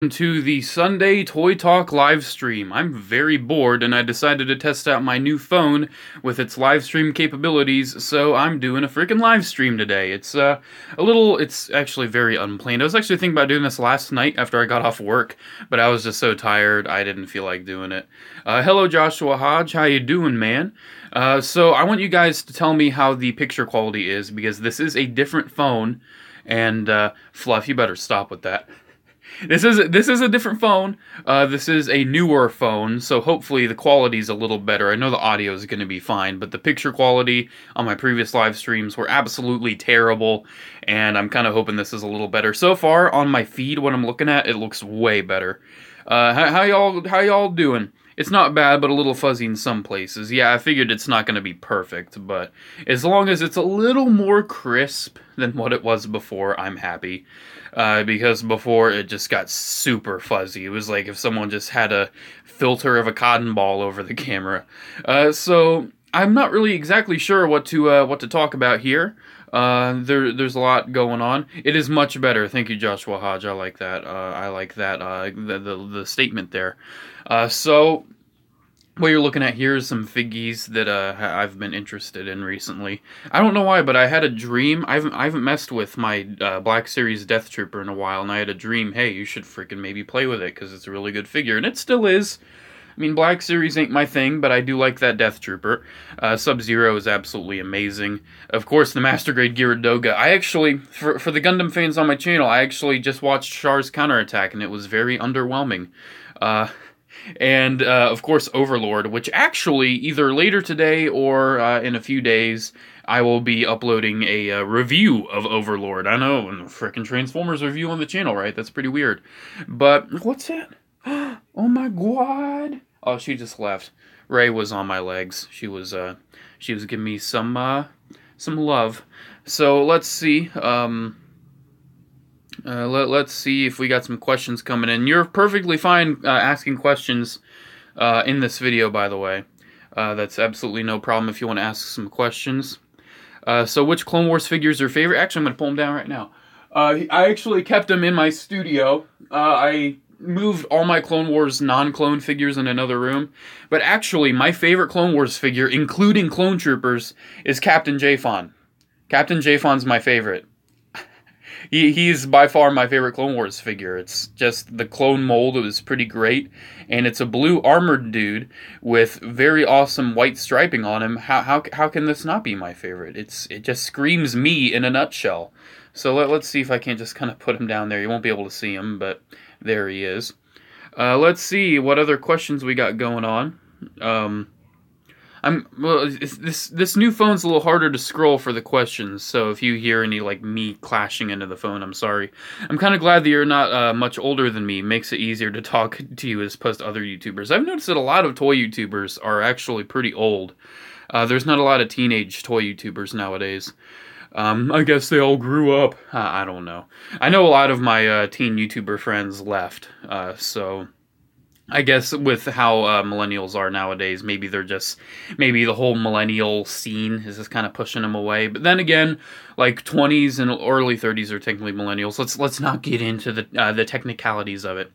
To the Sunday Toy Talk live stream. I'm very bored and I decided to test out my new phone with its live stream capabilities, so I'm doing a freaking live stream today. It's it's actually very unplanned. I was actually thinking about doing this last night after I got off work, but I was just so tired I didn't feel like doing it. Hello Joshua Hodge, how you doing, man? So I want you guys to tell me how the picture quality is, because this is a different phone, and Fluff, you better stop with that. This is a different phone. This is a newer phone, so hopefully the quality's a little better. I know the audio is going to be fine, but the picture quality on my previous live streams were absolutely terrible, and I'm kind of hoping this is a little better. So far on my feed, what I'm looking at, it looks way better. How y'all doing? It's not bad, but a little fuzzy in some places. Yeah, I figured it's not going to be perfect, but as long as it's a little more crisp than what it was before, I'm happy. Because before it just got super fuzzy. It was like if someone just had a filter of a cotton ball over the camera. So I'm not really exactly sure what to talk about here. There's a lot going on. It is much better. Thank you, Joshua Hodge. I like that. The statement there. So what you're looking at here is some figgies that I've been interested in recently. I don't know why, but I had a dream. I haven't messed with my Black Series Death Trooper in a while, and I had a dream, hey, you should freaking maybe play with it, because it's a really good figure, and it still is. I mean, Black Series ain't my thing, but I do like that Death Trooper. Sub-Zero is absolutely amazing. Of course, the Master Grade Gyrodoga. I actually, for the Gundam fans on my channel, I actually just watched Char's Counterattack, and it was very underwhelming. And, of course, Overlord, which actually, either later today or in a few days, I will be uploading a review of Overlord. I know, a frickin' Transformers review on the channel, right? That's pretty weird. But, what's that? Oh my god! Oh, she just left. Ray was on my legs. She was giving me some love. So, let's see, let's see if we got some questions coming in. You're perfectly fine asking questions in this video, by the way. That's absolutely no problem if you want to ask some questions. So which Clone Wars figures are your favorite? Actually, I'm going to pull them down right now. I actually kept them in my studio. I moved all my Clone Wars non-clone figures in another room. But actually, my favorite Clone Wars figure, including Clone Troopers, is Captain Jafon. Captain Jafon's my favorite. He's by far my favorite Clone Wars figure. It's just the clone mold. It was pretty great. And it's a blue armored dude with very awesome white striping on him. How can this not be my favorite? It just screams me in a nutshell. So let's see if I can't just kind of put him down there. You won't be able to see him, but there he is. Let's see what other questions we got going on. This new phone's a little harder to scroll for the questions, so if you hear any, like, me clashing into the phone, I'm sorry. I'm kind of glad that you're not much older than me. It makes it easier to talk to you as opposed to other YouTubers. I've noticed that a lot of toy YouTubers are actually pretty old. There's not a lot of teenage toy YouTubers nowadays. I guess they all grew up. I don't know. I know a lot of my teen YouTuber friends left, so I guess with how millennials are nowadays, maybe the whole millennial scene is just kind of pushing them away. But then again, like 20s and early 30s are technically millennials. Let's not get into the technicalities of it.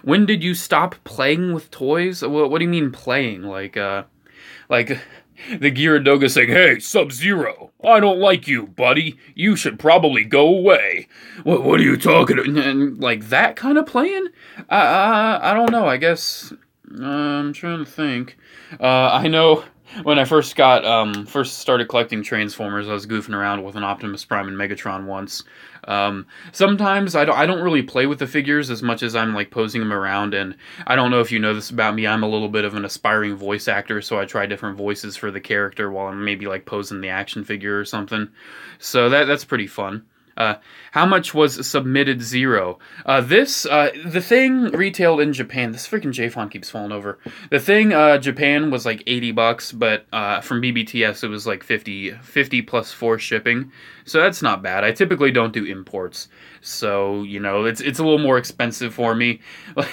When did you stop playing with toys? What do you mean playing? Like the Gyrodoga saying, "Hey, Sub-Zero, I don't like you, buddy. You should probably go away." What are you talking about? And like that kind of playing? I don't know. I guess I'm trying to think. I know when I first started collecting Transformers, I was goofing around with an Optimus Prime and Megatron once. Sometimes I don't really play with the figures as much as I'm like posing them around, and I don't know if you know this about me, I'm a little bit of an aspiring voice actor, so I try different voices for the character while I'm maybe like posing the action figure or something. So that's pretty fun. How much was submitted Zero? The thing retailed in Japan, this freaking Jafon keeps falling over. The thing, Japan was like $80, but, from BBTS it was like 50 plus 4 shipping. So that's not bad. I typically don't do imports. So, you know, it's a little more expensive for me.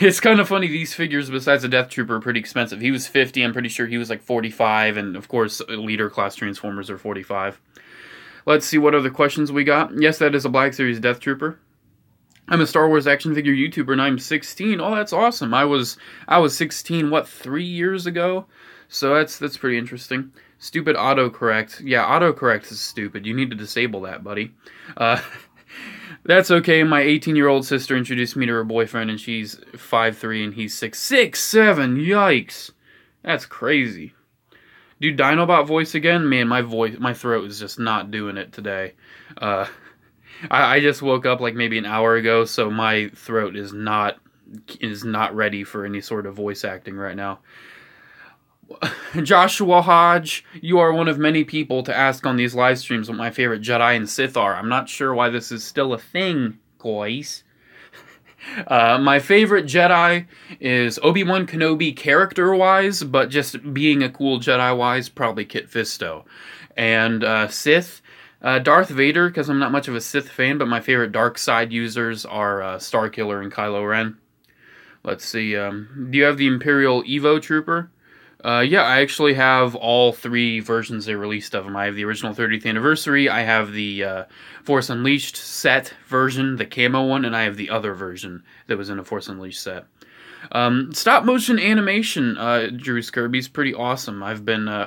It's kind of funny, these figures, besides the Death Trooper, are pretty expensive. He was 50, I'm pretty sure he was like 45, and of course, leader class Transformers are 45. Let's see what other questions we got. Yes, that is a Black Series Death Trooper. I'm a Star Wars action figure YouTuber and I'm 16. Oh, that's awesome. I was 16, what, 3 years ago? So that's pretty interesting. Stupid autocorrect. Yeah, autocorrect is stupid. You need to disable that, buddy. That's okay. My 18-year-old sister introduced me to her boyfriend, and she's 5'3", and he's 6'7". Yikes. That's crazy. Do Dinobot voice again? Man, my throat is just not doing it today. I just woke up like maybe an hour ago, so my throat is not ready for any sort of voice acting right now. Joshua Hodge, you are one of many people to ask on these live streams what my favorite Jedi and Sith are. I'm not sure why this is still a thing, guys. My favorite Jedi is Obi-Wan Kenobi character-wise, but just being a cool Jedi-wise, probably Kit Fisto. And Sith, Darth Vader, because I'm not much of a Sith fan, but my favorite dark side users are Starkiller and Kylo Ren. Let's see, do you have the Imperial Evo Trooper? Yeah, I actually have all 3 versions they released of them. I have the original 30th anniversary, I have the Force Unleashed set version, the camo one, and I have the other version that was in a Force Unleashed set. Stop motion animation, Drew's Kirby's pretty awesome. I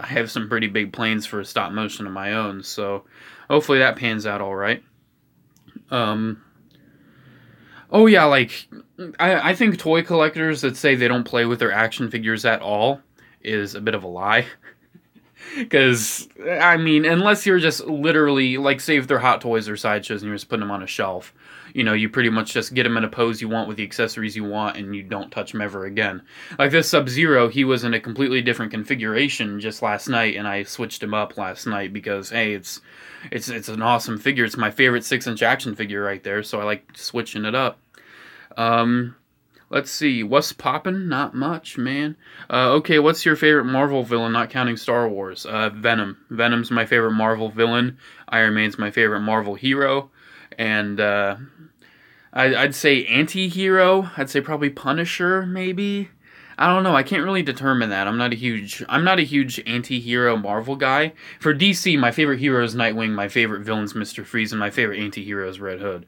have some pretty big plans for stop motion of my own, so hopefully that pans out alright. Oh yeah, like, I think toy collectors that say they don't play with their action figures at all is a bit of a lie. Because, I mean, unless you're just literally, like, say if they're Hot Toys or Sideshows and you're just putting them on a shelf, you know, you pretty much just get them in a pose you want with the accessories you want and you don't touch them ever again. Like this Sub-Zero, he was in a completely different configuration just last night, and I switched him up last night because, hey, it's an awesome figure. It's my favorite 6-inch action figure right there, so I like switching it up. Let's see, what's poppin'? Not much, man. Okay, what's your favorite Marvel villain, not counting Star Wars? Venom. Venom's my favorite Marvel villain. Iron Man's my favorite Marvel hero. And, I'd say anti-hero. I'd say probably Punisher, maybe? I don't know, I can't really determine that. I'm not a huge anti-hero Marvel guy. For DC, my favorite hero is Nightwing, my favorite villain's Mr. Freeze, and my favorite anti-hero is Red Hood.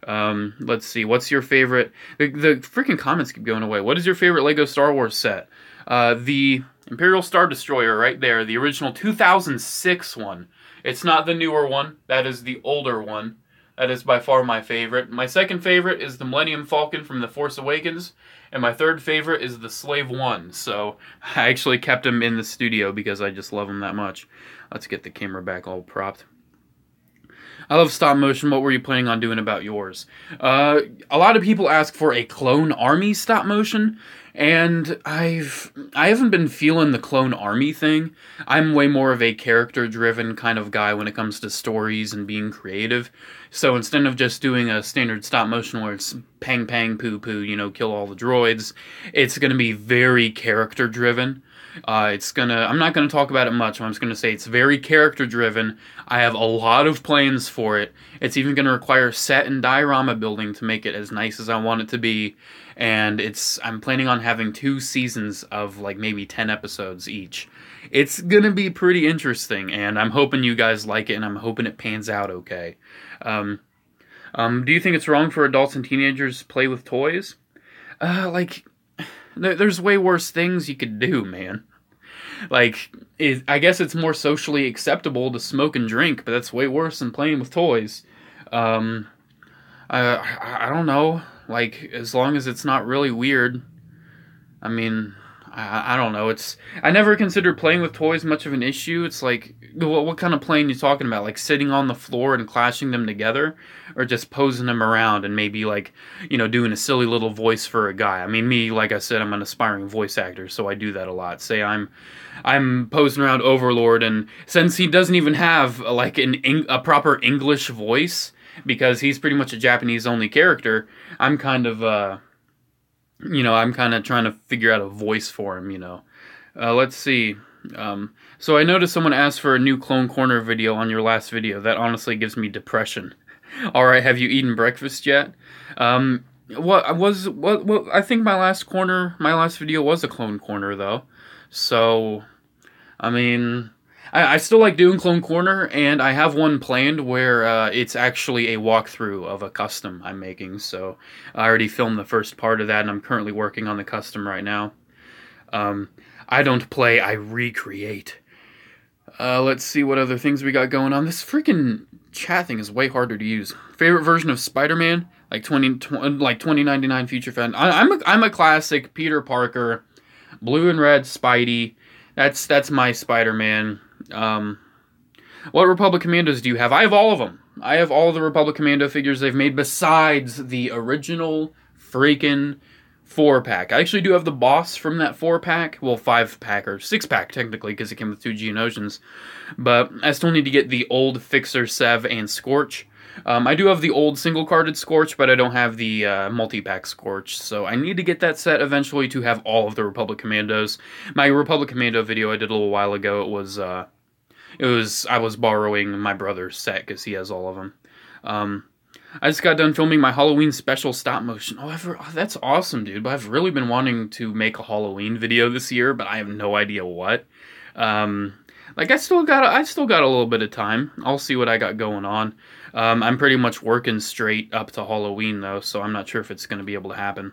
Let's see, what's your favorite... The freaking comments keep going away. What is your favorite LEGO Star Wars set? The Imperial Star Destroyer right there, the original 2006 one. It's not the newer one, that is the older one. That is by far my favorite. My second favorite is the Millennium Falcon from The Force Awakens, and my third favorite is the Slave One. So I actually kept him in the studio because I just love him that much. Let's get the camera back all propped. I love stop motion. What were you planning on doing about yours? A lot of people ask for a Clone Army stop motion, and I haven't been feeling the Clone Army thing. I'm way more of a character-driven kind of guy when it comes to stories and being creative. So instead of just doing a standard stop motion where it's pang pang poo poo, you know, kill all the droids, it's going to be very character-driven. I'm not going to talk about it much. I'm just going to say it's very character-driven. I have a lot of plans for it. It's even going to require set and diorama building to make it as nice as I want it to be. And I'm planning on having 2 seasons of like maybe 10 episodes each. It's going to be pretty interesting, and I'm hoping you guys like it, and I'm hoping it pans out okay. Do you think it's wrong for adults and teenagers to play with toys? There's way worse things you could do, man. Like, I guess it's more socially acceptable to smoke and drink, but that's way worse than playing with toys. I don't know. Like, as long as it's not really weird. I mean, I don't know. I never considered playing with toys much of an issue. It's like, what kind of playing you talking about? Like sitting on the floor and clashing them together? Or just posing them around and maybe like, you know, doing a silly little voice for a guy? I mean, me, like I said, I'm an aspiring voice actor, so I do that a lot. Say I'm posing around Overlord, and since he doesn't even have like a proper English voice, because he's pretty much a Japanese-only character, I'm kind of trying to figure out a voice for him, you know. Let's see. So I noticed someone asked for a new Clone Corner video on your last video. That honestly gives me depression. Alright, have you eaten breakfast yet? I think my last video was a Clone Corner, though. So, I mean, I still like doing Clone Corner, and I have one planned where it's actually a walkthrough of a custom I'm making. So I already filmed the first part of that, and I'm currently working on the custom right now. I don't play, I recreate. Let's see what other things we got going on. This freaking chat thing is way harder to use. Favorite version of Spider-Man? Like 2099 Future Fan. I'm a classic Peter Parker, blue and red Spidey. That's my Spider-Man. What Republic Commandos do you have? I have all of them. I have all of the Republic Commando figures they've made besides the original freaking 4-pack. I actually do have the boss from that 4-pack. Well, 5-pack or 6-pack technically, because it came with 2 Geonosians. But I still need to get the old Fixer, Sev, and Scorch. I do have the old single-carded Scorch, but I don't have the multi-pack Scorch. So I need to get that set eventually to have all of the Republic Commandos. My Republic Commando video I did a little while ago, I was borrowing my brother's set because he has all of them. I just got done filming my Halloween special stop motion. Oh, that's awesome, dude. But I've really been wanting to make a Halloween video this year, but I have no idea what. Like I still got a little bit of time. I'll see what I got going on. I'm pretty much working straight up to Halloween though, so I'm not sure if it's going to be able to happen.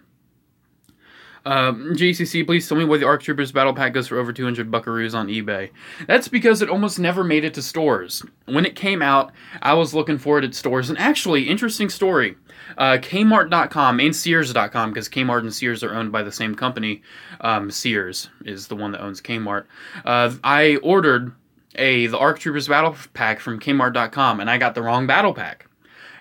JCC, please tell me why the ARC Troopers Battle Pack goes for over 200 buckaroos on eBay. That's because it almost never made it to stores. When it came out, I was looking for it at stores. And actually, interesting story, Kmart.com and Sears.com, because Kmart and Sears are owned by the same company. Sears is the one that owns Kmart. I ordered the ARC Troopers Battle Pack from Kmart.com, and I got the wrong battle pack.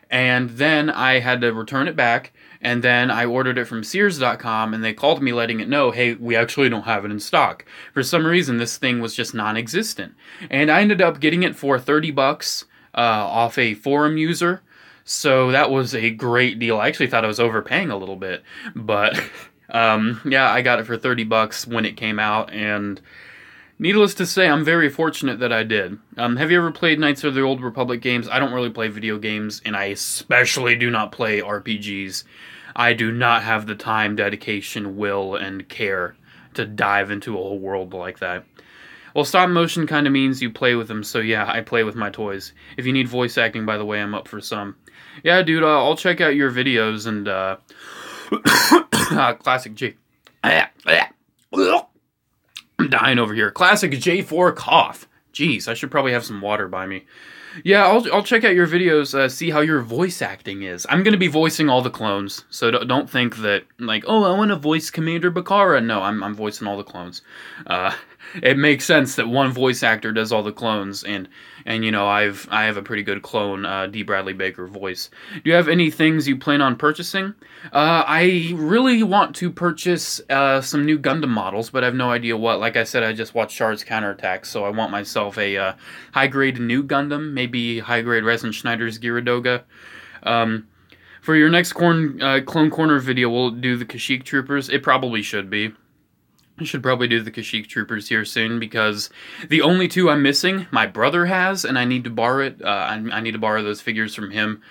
And then I had to return it back, and then I ordered it from Sears.com, and they called me letting it know, hey, we actually don't have it in stock. For some reason, this thing was just non-existent. And I ended up getting it for 30 bucks off a forum user, so that was a great deal. I actually thought I was overpaying a little bit, but yeah, I got it for 30 bucks when it came out, and needless to say, I'm very fortunate that I did. Have you ever played Knights of the Old Republic games? I don't really play video games, and I especially do not play RPGs. I do not have the time, dedication, will, and care to dive into a whole world like that. Well, stop motion kind of means you play with them, so yeah, I play with my toys. If you need voice acting, by the way, I'm up for some. Yeah, dude, I'll check out your videos, and, Classic G. I'm dying over here. Classic J4 cough. Jeez, I should probably have some water by me. Yeah, I'll check out your videos, see how your voice acting is. I'm going to be voicing all the clones, so don't think that, like, oh, I want to voice Commander Bakara. No, I'm voicing all the clones. It makes sense that one voice actor does all the clones, and you know, I have a pretty good clone, D. Bradley Baker voice. Do you have any things you plan on purchasing? I really want to purchase some new Gundam models, but I have no idea what. Like I said, I just watched Shard's Counterattack, so I want myself a high-grade new Gundam, maybe high-grade Resin Schneider's Gyrodoga. For your next Clone Corner video, we'll do the Kashyyyk Troopers. It probably should be. I should probably do the Kashyyyk Troopers here soon, because the only two I'm missing, my brother has, and I need to borrow it. I need to borrow those figures from him,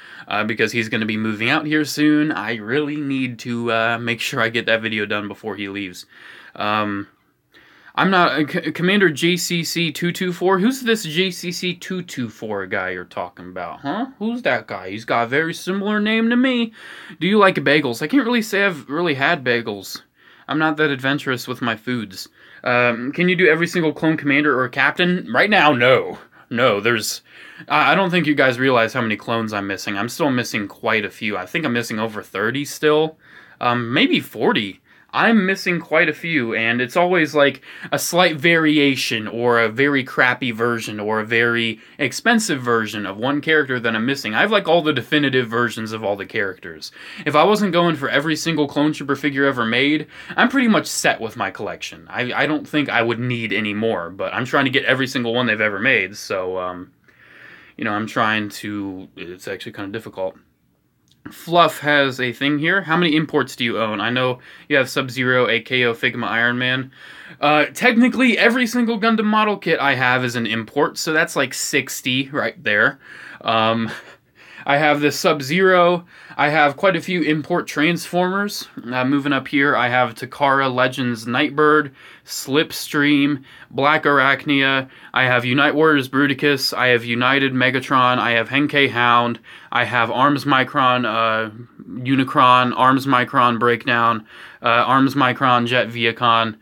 because he's going to be moving out here soon. I really need to make sure I get that video done before he leaves. I'm not... Commander JCC224? Who's this JCC224 guy you're talking about, huh? Who's that guy? He's got a very similar name to me. Do you like bagels? I can't really say I've really had bagels. I'm not that adventurous with my foods. Can you do every single clone commander or captain? Right now, no. No, there's... I don't think you guys realize how many clones I'm missing. I'm still missing quite a few. I think I'm missing over 30 still. Maybe 40. I'm missing quite a few, and it's always like a slight variation or a very crappy version or a very expensive version of one character that I'm missing. I have like all the definitive versions of all the characters. If I wasn't going for every single Clone Trooper figure ever made, I'm pretty much set with my collection. I don't think I would need any more, but I'm trying to get every single one they've ever made, so, you know, I'm trying to... It's actually kind of difficult. Fluff has a thing here. How many imports do you own? I know you have Sub-Zero, a KO, Figma, Iron Man. Technically, every single Gundam model kit I have is an import, so that's like 60 right there. I have this Sub-Zero. I have quite a few import Transformers. Moving up here, I have Takara Legends Nightbird, Slipstream, Black Arachnia. I have Unite Warriors Bruticus. I have United Megatron. I have Henkei Hound. I have Arms Micron Unicron, Arms Micron Breakdown, Arms Micron Jet Viacon.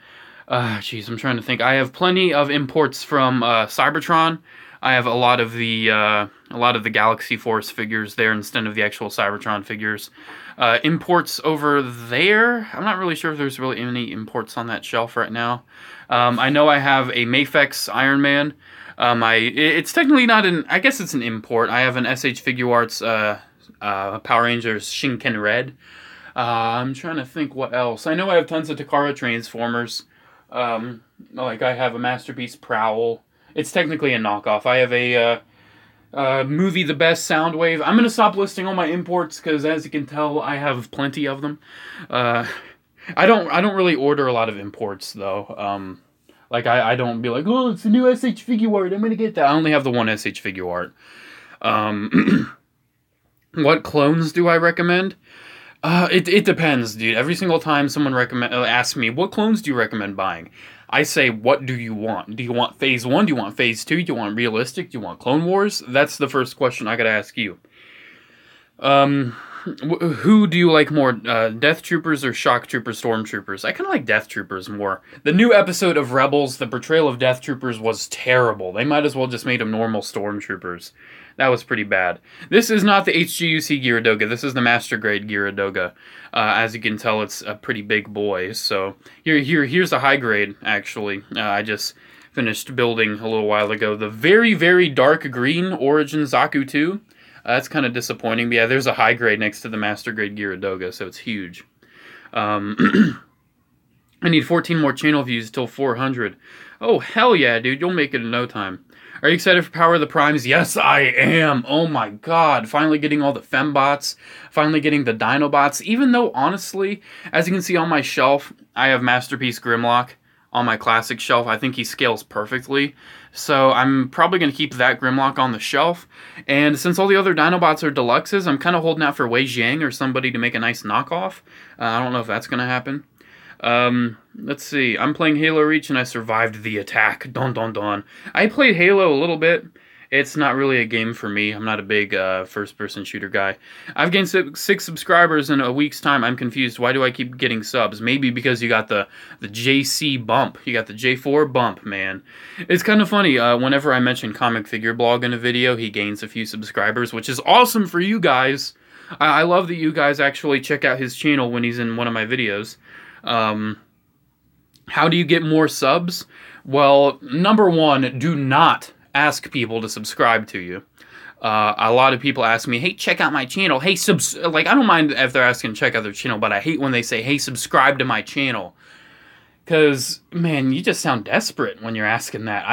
Jeez, I'm trying to think. I have plenty of imports from Cybertron. I have a lot of the Galaxy Force figures there instead of the actual Cybertron figures. Imports over there, I'm not really sure if there's really any imports on that shelf right now. I know I have a Mafex Iron Man. It's technically not an, I guess it's an import. I have an SH Figure Arts Power Rangers Shinken Red. I'm trying to think what else. I know I have tons of Takara Transformers. Like I have a Masterpiece Prowl. It's technically a knockoff. I have a Movie The Best Soundwave. I'm gonna stop listing all my imports because, as you can tell, I have plenty of them. I don't really order a lot of imports though. Like I don't be like, oh, it's a new SH Figure Art, I'm gonna get that. I only have the one SH Figure Art. What clones do I recommend? It depends, dude. Every single time someone asks me, what clones do you recommend buying? I say, what do you want? Do you want Phase 1? Do you want Phase 2? Do you want Realistic? Do you want Clone Wars? That's the first question I gotta ask you. Who do you like more, Death Troopers or Shock Troopers, Stormtroopers? I kind of like Death Troopers more. The new episode of Rebels, the portrayal of Death Troopers was terrible. They might as well just made them normal Stormtroopers. That was pretty bad. This is not the HGUC Gyaradoga. This is the Master Grade Gyaradoga. As you can tell, it's a pretty big boy. So here's a high grade, actually. I just finished building a little while ago. The very, very dark green Origin Zaku 2. That's kind of disappointing. But yeah, there's a high grade next to the Master Grade Gyaradoga, so it's huge. I need 14 more channel views till 400. Oh, hell yeah, dude. You'll make it in no time. Are you excited for Power of the Primes? Yes, I am. Oh my god. Finally getting all the Fembots. Finally getting the Dinobots. Even though, honestly, as you can see on my shelf, I have Masterpiece Grimlock on my classic shelf. I think he scales perfectly. So I'm probably going to keep that Grimlock on the shelf. And since all the other Dinobots are deluxes, I'm kind of holding out for Wei Jiang or somebody to make a nice knockoff. I don't know if that's going to happen. Let's see. I'm playing Halo Reach and I survived the attack. Dun dun dun. I played Halo a little bit. It's not really a game for me. I'm not a big first-person shooter guy. I've gained 6 subscribers in a week's time. I'm confused. Why do I keep getting subs? Maybe because you got the JC bump. You got the J4 bump, man. It's kind of funny. Whenever I mention Comic Figure Blog in a video, he gains a few subscribers, which is awesome for you guys. I love that you guys actually check out his channel when he's in one of my videos. How do you get more subs? Well, number one, do not ask people to subscribe to you. A lot of people ask me, hey, check out my channel. Hey, like, I don't mind if they're asking to check out their channel, but I hate when they say, hey, subscribe to my channel. Because, man, you just sound desperate when you're asking that.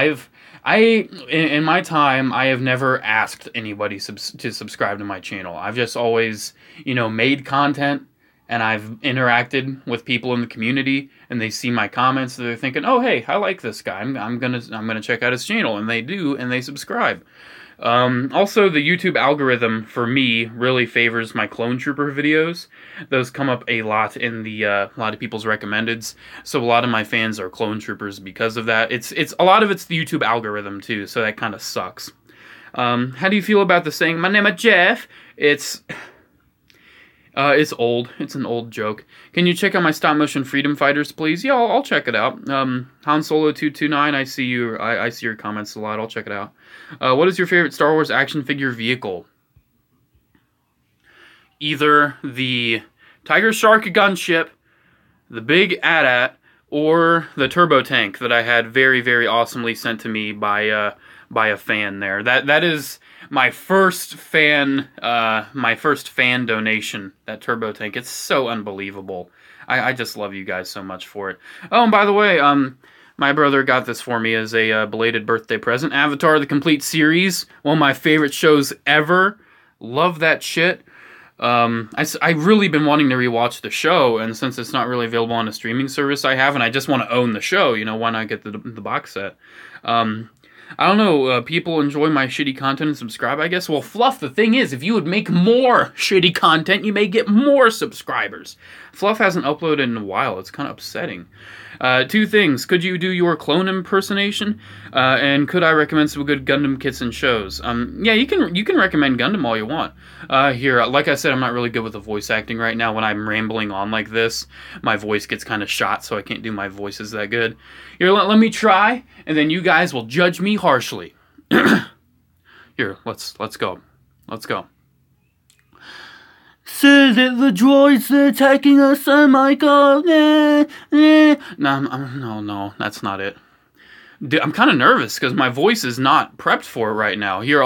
In my time, I have never asked anybody to subscribe to my channel. I've just always, made content. And I've interacted with people in the community, and they see my comments, and they're thinking, "Oh, hey, I like this guy. I'm gonna check out his channel," and they do, and they subscribe. Also, the YouTube algorithm for me really favors my Clone Trooper videos. Those come up a lot in the a lot of people's recommendeds. So a lot of my fans are Clone Troopers because of that. It's a lot of it's the YouTube algorithm too, so that kind of sucks. How do you feel about the saying, "My name is Jeff"? It's old. It's an old joke. Can you check out my stop-motion Freedom Fighters, please? Yeah, I'll check it out. Han Solo 229, I see your comments a lot. I'll check it out. What is your favorite Star Wars action figure vehicle? Either the Tiger Shark gunship, the big AT-AT, or the turbo tank that I had very, very awesomely sent to me by a fan there. That is my first fan donation, that turbo tank. It's so unbelievable. I just love you guys so much for it. Oh, and by the way, my brother got this for me as a belated birthday present. Avatar: The Complete Series, one of my favorite shows ever. Love that shit. I've really been wanting to rewatch the show, and since it's not really available on a streaming service I have, and I just want to own the show, why not get the box set? I don't know, people enjoy my shitty content and subscribe, I guess. Well, Fluff, the thing is, if you would make more shitty content, you may get more subscribers. Fluff hasn't uploaded in a while. It's kind of upsetting. Two things. Could you do your clone impersonation? And could I recommend some good Gundam kits and shows? Yeah, you can recommend Gundam all you want. Here, like I said, I'm not really good with the voice acting right now. When I'm rambling on like this, my voice gets kind of shot, so I can't do my voices that good. Here, let me try, and then you guys will judge me harshly. Here, let's go. Let's go. Says that the droids are attacking us, oh my god. No, that's not it. Dude, I'm kind of nervous because my voice is not prepped for it right now. Here,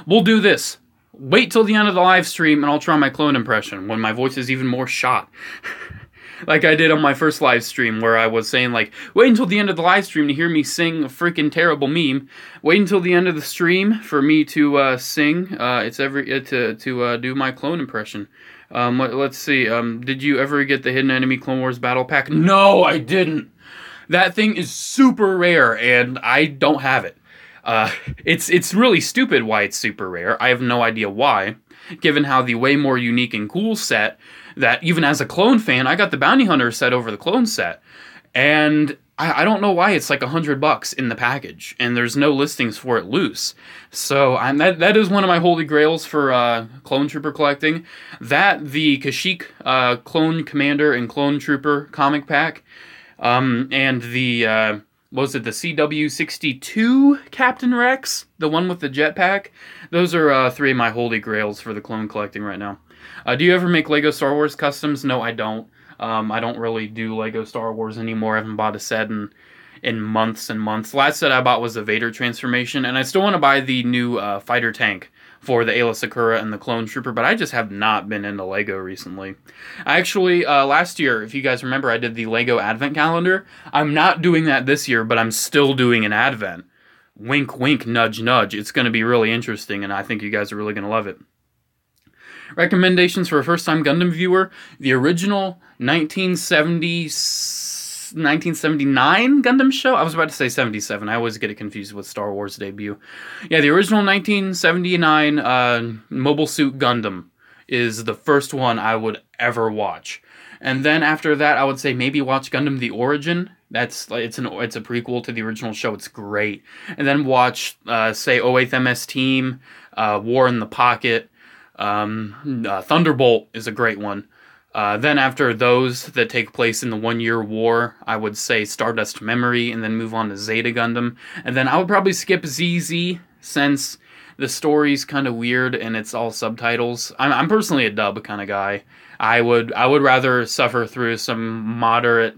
we'll do this. Wait till the end of the live stream and I'll try my clone impression when my voice is even more shot. Like I did on my first live stream where I was saying like, wait until the end of the live stream to hear me sing a freaking terrible meme. Wait until the end of the stream for me to sing. To do my clone impression. Let's see. Did you ever get the Hidden Enemy Clone Wars Battle Pack? No, I didn't. That thing is super rare and I don't have it. It's really stupid why it's super rare. I have no idea why, given how the way more unique and cool set that even as a clone fan, I got the Bounty Hunter set over the clone set. And I don't know why it's like $100 in the package, and there's no listings for it loose. So that is one of my holy grails for Clone Trooper collecting. That, the Kashyyyk Clone Commander and Clone Trooper comic pack, and the the CW62 Captain Rex, the one with the jetpack. Those are three of my holy grails for the clone collecting right now. Do you ever make Lego Star Wars customs? No, I don't. I don't really do Lego Star Wars anymore. I haven't bought a set in months and months. Last set I bought was the Vader transformation, and I still want to buy the new fighter tank for the Ayla Secura and the Clone Trooper, but I just have not been into Lego recently. I actually, last year, if you guys remember, I did the Lego Advent Calendar. I'm not doing that this year, but I'm still doing an Advent. Wink, wink, nudge, nudge. It's going to be really interesting, and I think you guys are really going to love it. Recommendations for a first-time Gundam viewer: the original 1979 Gundam show. I was about to say 77. I always get it confused with Star Wars debut. Yeah, the original 1979 Mobile Suit Gundam is the first one I would ever watch. And then after that, I would say maybe watch Gundam The Origin. It's a prequel to the original show. It's great. And then watch, say, 08th MS Team, War in the Pocket. Thunderbolt is a great one. Then after those that take place in the 1 Year War, I would say Stardust Memory, and then move on to Zeta Gundam. And then I would probably skip ZZ, since the story's kind of weird and it's all subtitles. I'm personally a dub kind of guy. I would rather suffer through some moderate,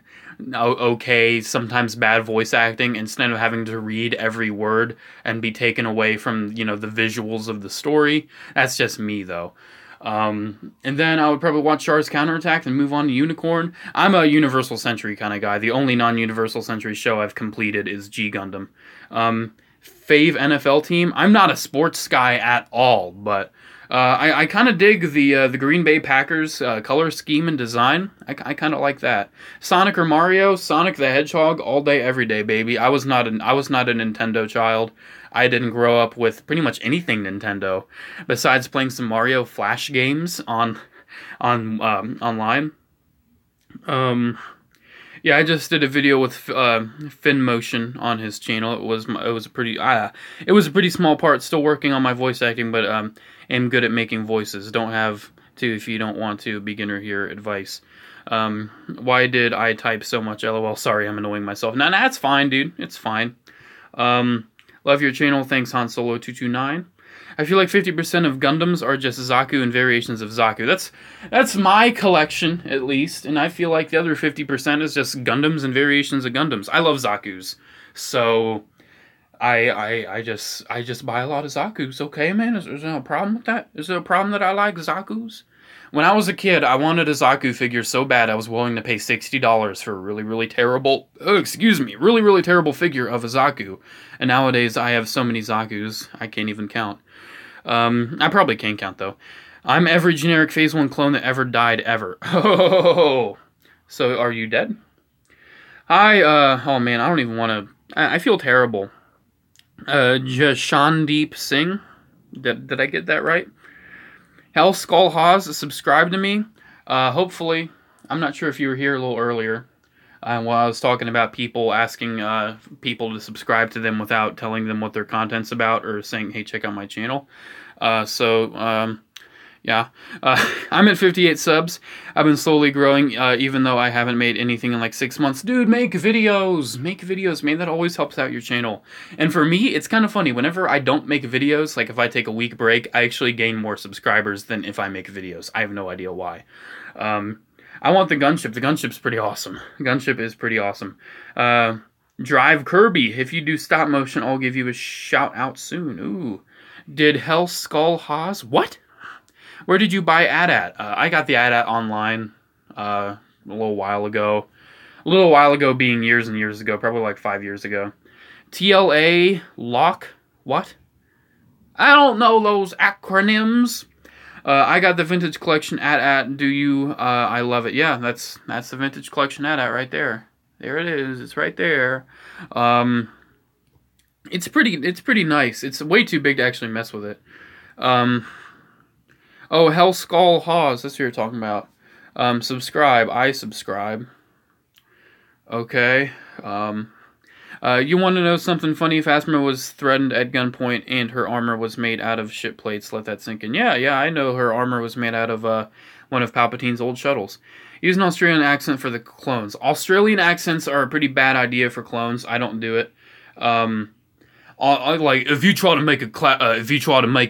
okay, sometimes bad voice acting instead of having to read every word and be taken away from, the visuals of the story. That's just me, though. And then I would probably watch Char's Counterattack and move on to Unicorn. I'm a Universal Century kind of guy. The only non-Universal Century show I've completed is G Gundam. Fave NFL team. I'm not a sports guy at all, but I kind of dig the Green Bay Packers color scheme and design. I kind of like that. Sonic or Mario? Sonic the Hedgehog all day, every day, baby. I was not a Nintendo child. I didn't grow up with pretty much anything Nintendo, besides playing some Mario Flash games online. Yeah, I just did a video with Finn Motion on his channel. It was a pretty small part. Still working on my voice acting, but am good at making voices. Don't have to if you don't want to. Beginner here advice. Why did I type so much? LOL. Sorry, I'm annoying myself. Nah, it's fine, dude. It's fine. Love your channel. Thanks, Han Solo 229. I feel like 50% of Gundams are just Zaku and variations of Zaku. That's my collection, at least, and I feel like the other 50% is just Gundams and variations of Gundams. I love Zakus, so I just buy a lot of Zakus. Okay, man, is there a problem with that? Is there a problem that I like Zakus? When I was a kid, I wanted a Zaku figure so bad I was willing to pay $60 for a really terrible figure of a Zaku. And nowadays I have so many Zakus, I can't even count. I probably can count, though. I'm every generic Phase 1 clone that ever died, ever. Oh, so are you dead? Oh man, I don't even want to... I feel terrible. Jashandeep Singh. Did I get that right? Hell Skull Haas subscribed to me. Hopefully, I'm not sure if you were here a little earlier. While I was talking about people asking people to subscribe to them without telling them what their content's about or saying, hey, check out my channel. Yeah. I'm at 58 subs. I've been slowly growing, even though I haven't made anything in like 6 months. Dude, make videos! Make videos, man. That always helps out your channel. And for me, it's kind of funny. Whenever I don't make videos, like if I take a week break, I actually gain more subscribers than if I make videos. I have no idea why. I want the gunship. The gunship's pretty awesome. Gunship is pretty awesome. Drive Kirby. If you do stop motion, I'll give you a shout out soon. Ooh. Did Hell Skull Haas? What? Where did you buy ad at? I got the ad at online a little while ago. A little while ago being years and years ago. Probably like 5 years ago. TLA Lock. What? I don't know those acronyms. I got the Vintage Collection at do you? I love it. Yeah, that's the Vintage Collection at right there. There it is. It's right there. It's pretty nice. It's way too big to actually mess with it. Oh, Hell Skull Haas. That's what you're talking about. Subscribe. I subscribe. Okay. You want to know something funny? Phasma was threatened at gunpoint and her armor was made out of ship plates. Let that sink in. Yeah, I know her armor was made out of one of Palpatine's old shuttles. Use an Australian accent for the clones. Australian accents are a pretty bad idea for clones. I don't do it. Like if you try to make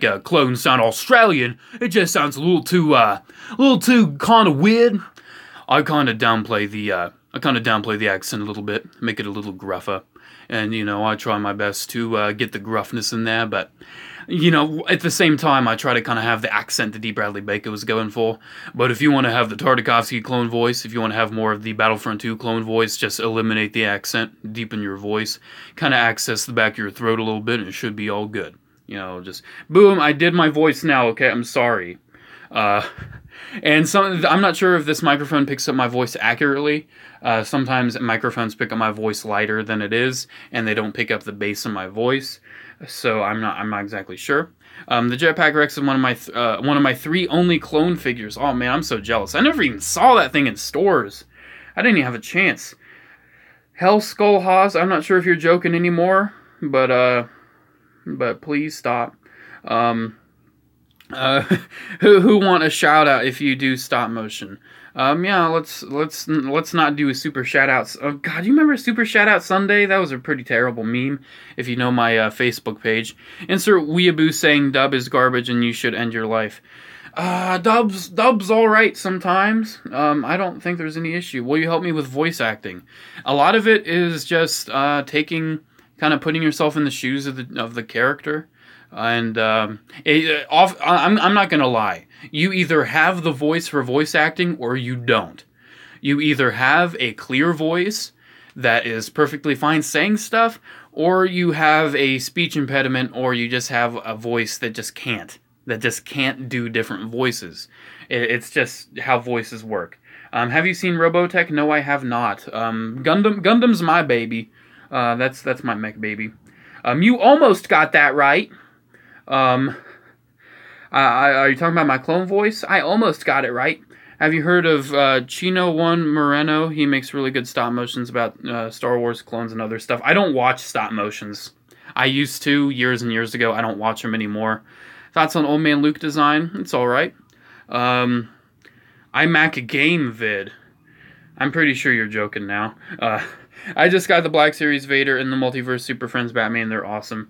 a clone sound Australian, it just sounds a little too kind of weird. I kind of downplay the accent a little bit, make it a little gruffer, and I try my best to get the gruffness in there, but at the same time I try to kind of have the accent that D. Bradley Baker was going for. But if you want to have the Tartakovsky clone voice, if you want to have more of the Battlefront 2 clone voice, just eliminate the accent, deepen your voice, kind of access the back of your throat a little bit, and it should be all good. Just boom, I did my voice now, okay, I'm sorry. And I'm not sure if this microphone picks up my voice accurately. Sometimes microphones pick up my voice lighter than it is, and they don't pick up the bass of my voice. So I'm not exactly sure. The Jetpack Rex is one of my 3 only clone figures. Oh man, I'm so jealous. I never even saw that thing in stores. I didn't even have a chance. Hell Skull Haas, I'm not sure if you're joking anymore, but please stop. Who want a shout out if you do stop motion? Yeah, let's not do a super shout outs. Oh God, you remember Super Shout Out Sunday? That was a pretty terrible meme. If you know my Facebook page, insert weeaboo saying dub is garbage and you should end your life. Dub's all right sometimes. I don't think there's any issue. Will you help me with voice acting? A lot of it is just putting yourself in the shoes of the character. And I'm not gonna lie. You either have the voice for voice acting or you don't. You either have a clear voice that is perfectly fine saying stuff, or you have a speech impediment, or you just have a voice that just can't do different voices. It's just how voices work. Have you seen Robotech? No, I have not. Gundam's my baby. That's my mech baby. You almost got that right. Are you talking about my clone voice? I almost got it right. Have you heard of Chino One Moreno? He makes really good stop motions about Star Wars clones and other stuff. I don't watch stop motions. I used to years and years ago. I don't watch them anymore. Thoughts on Old Man Luke design? It's alright. iMac game vid. I'm pretty sure you're joking now. I just got the Black Series Vader and the Multiverse Super Friends Batman. They're awesome.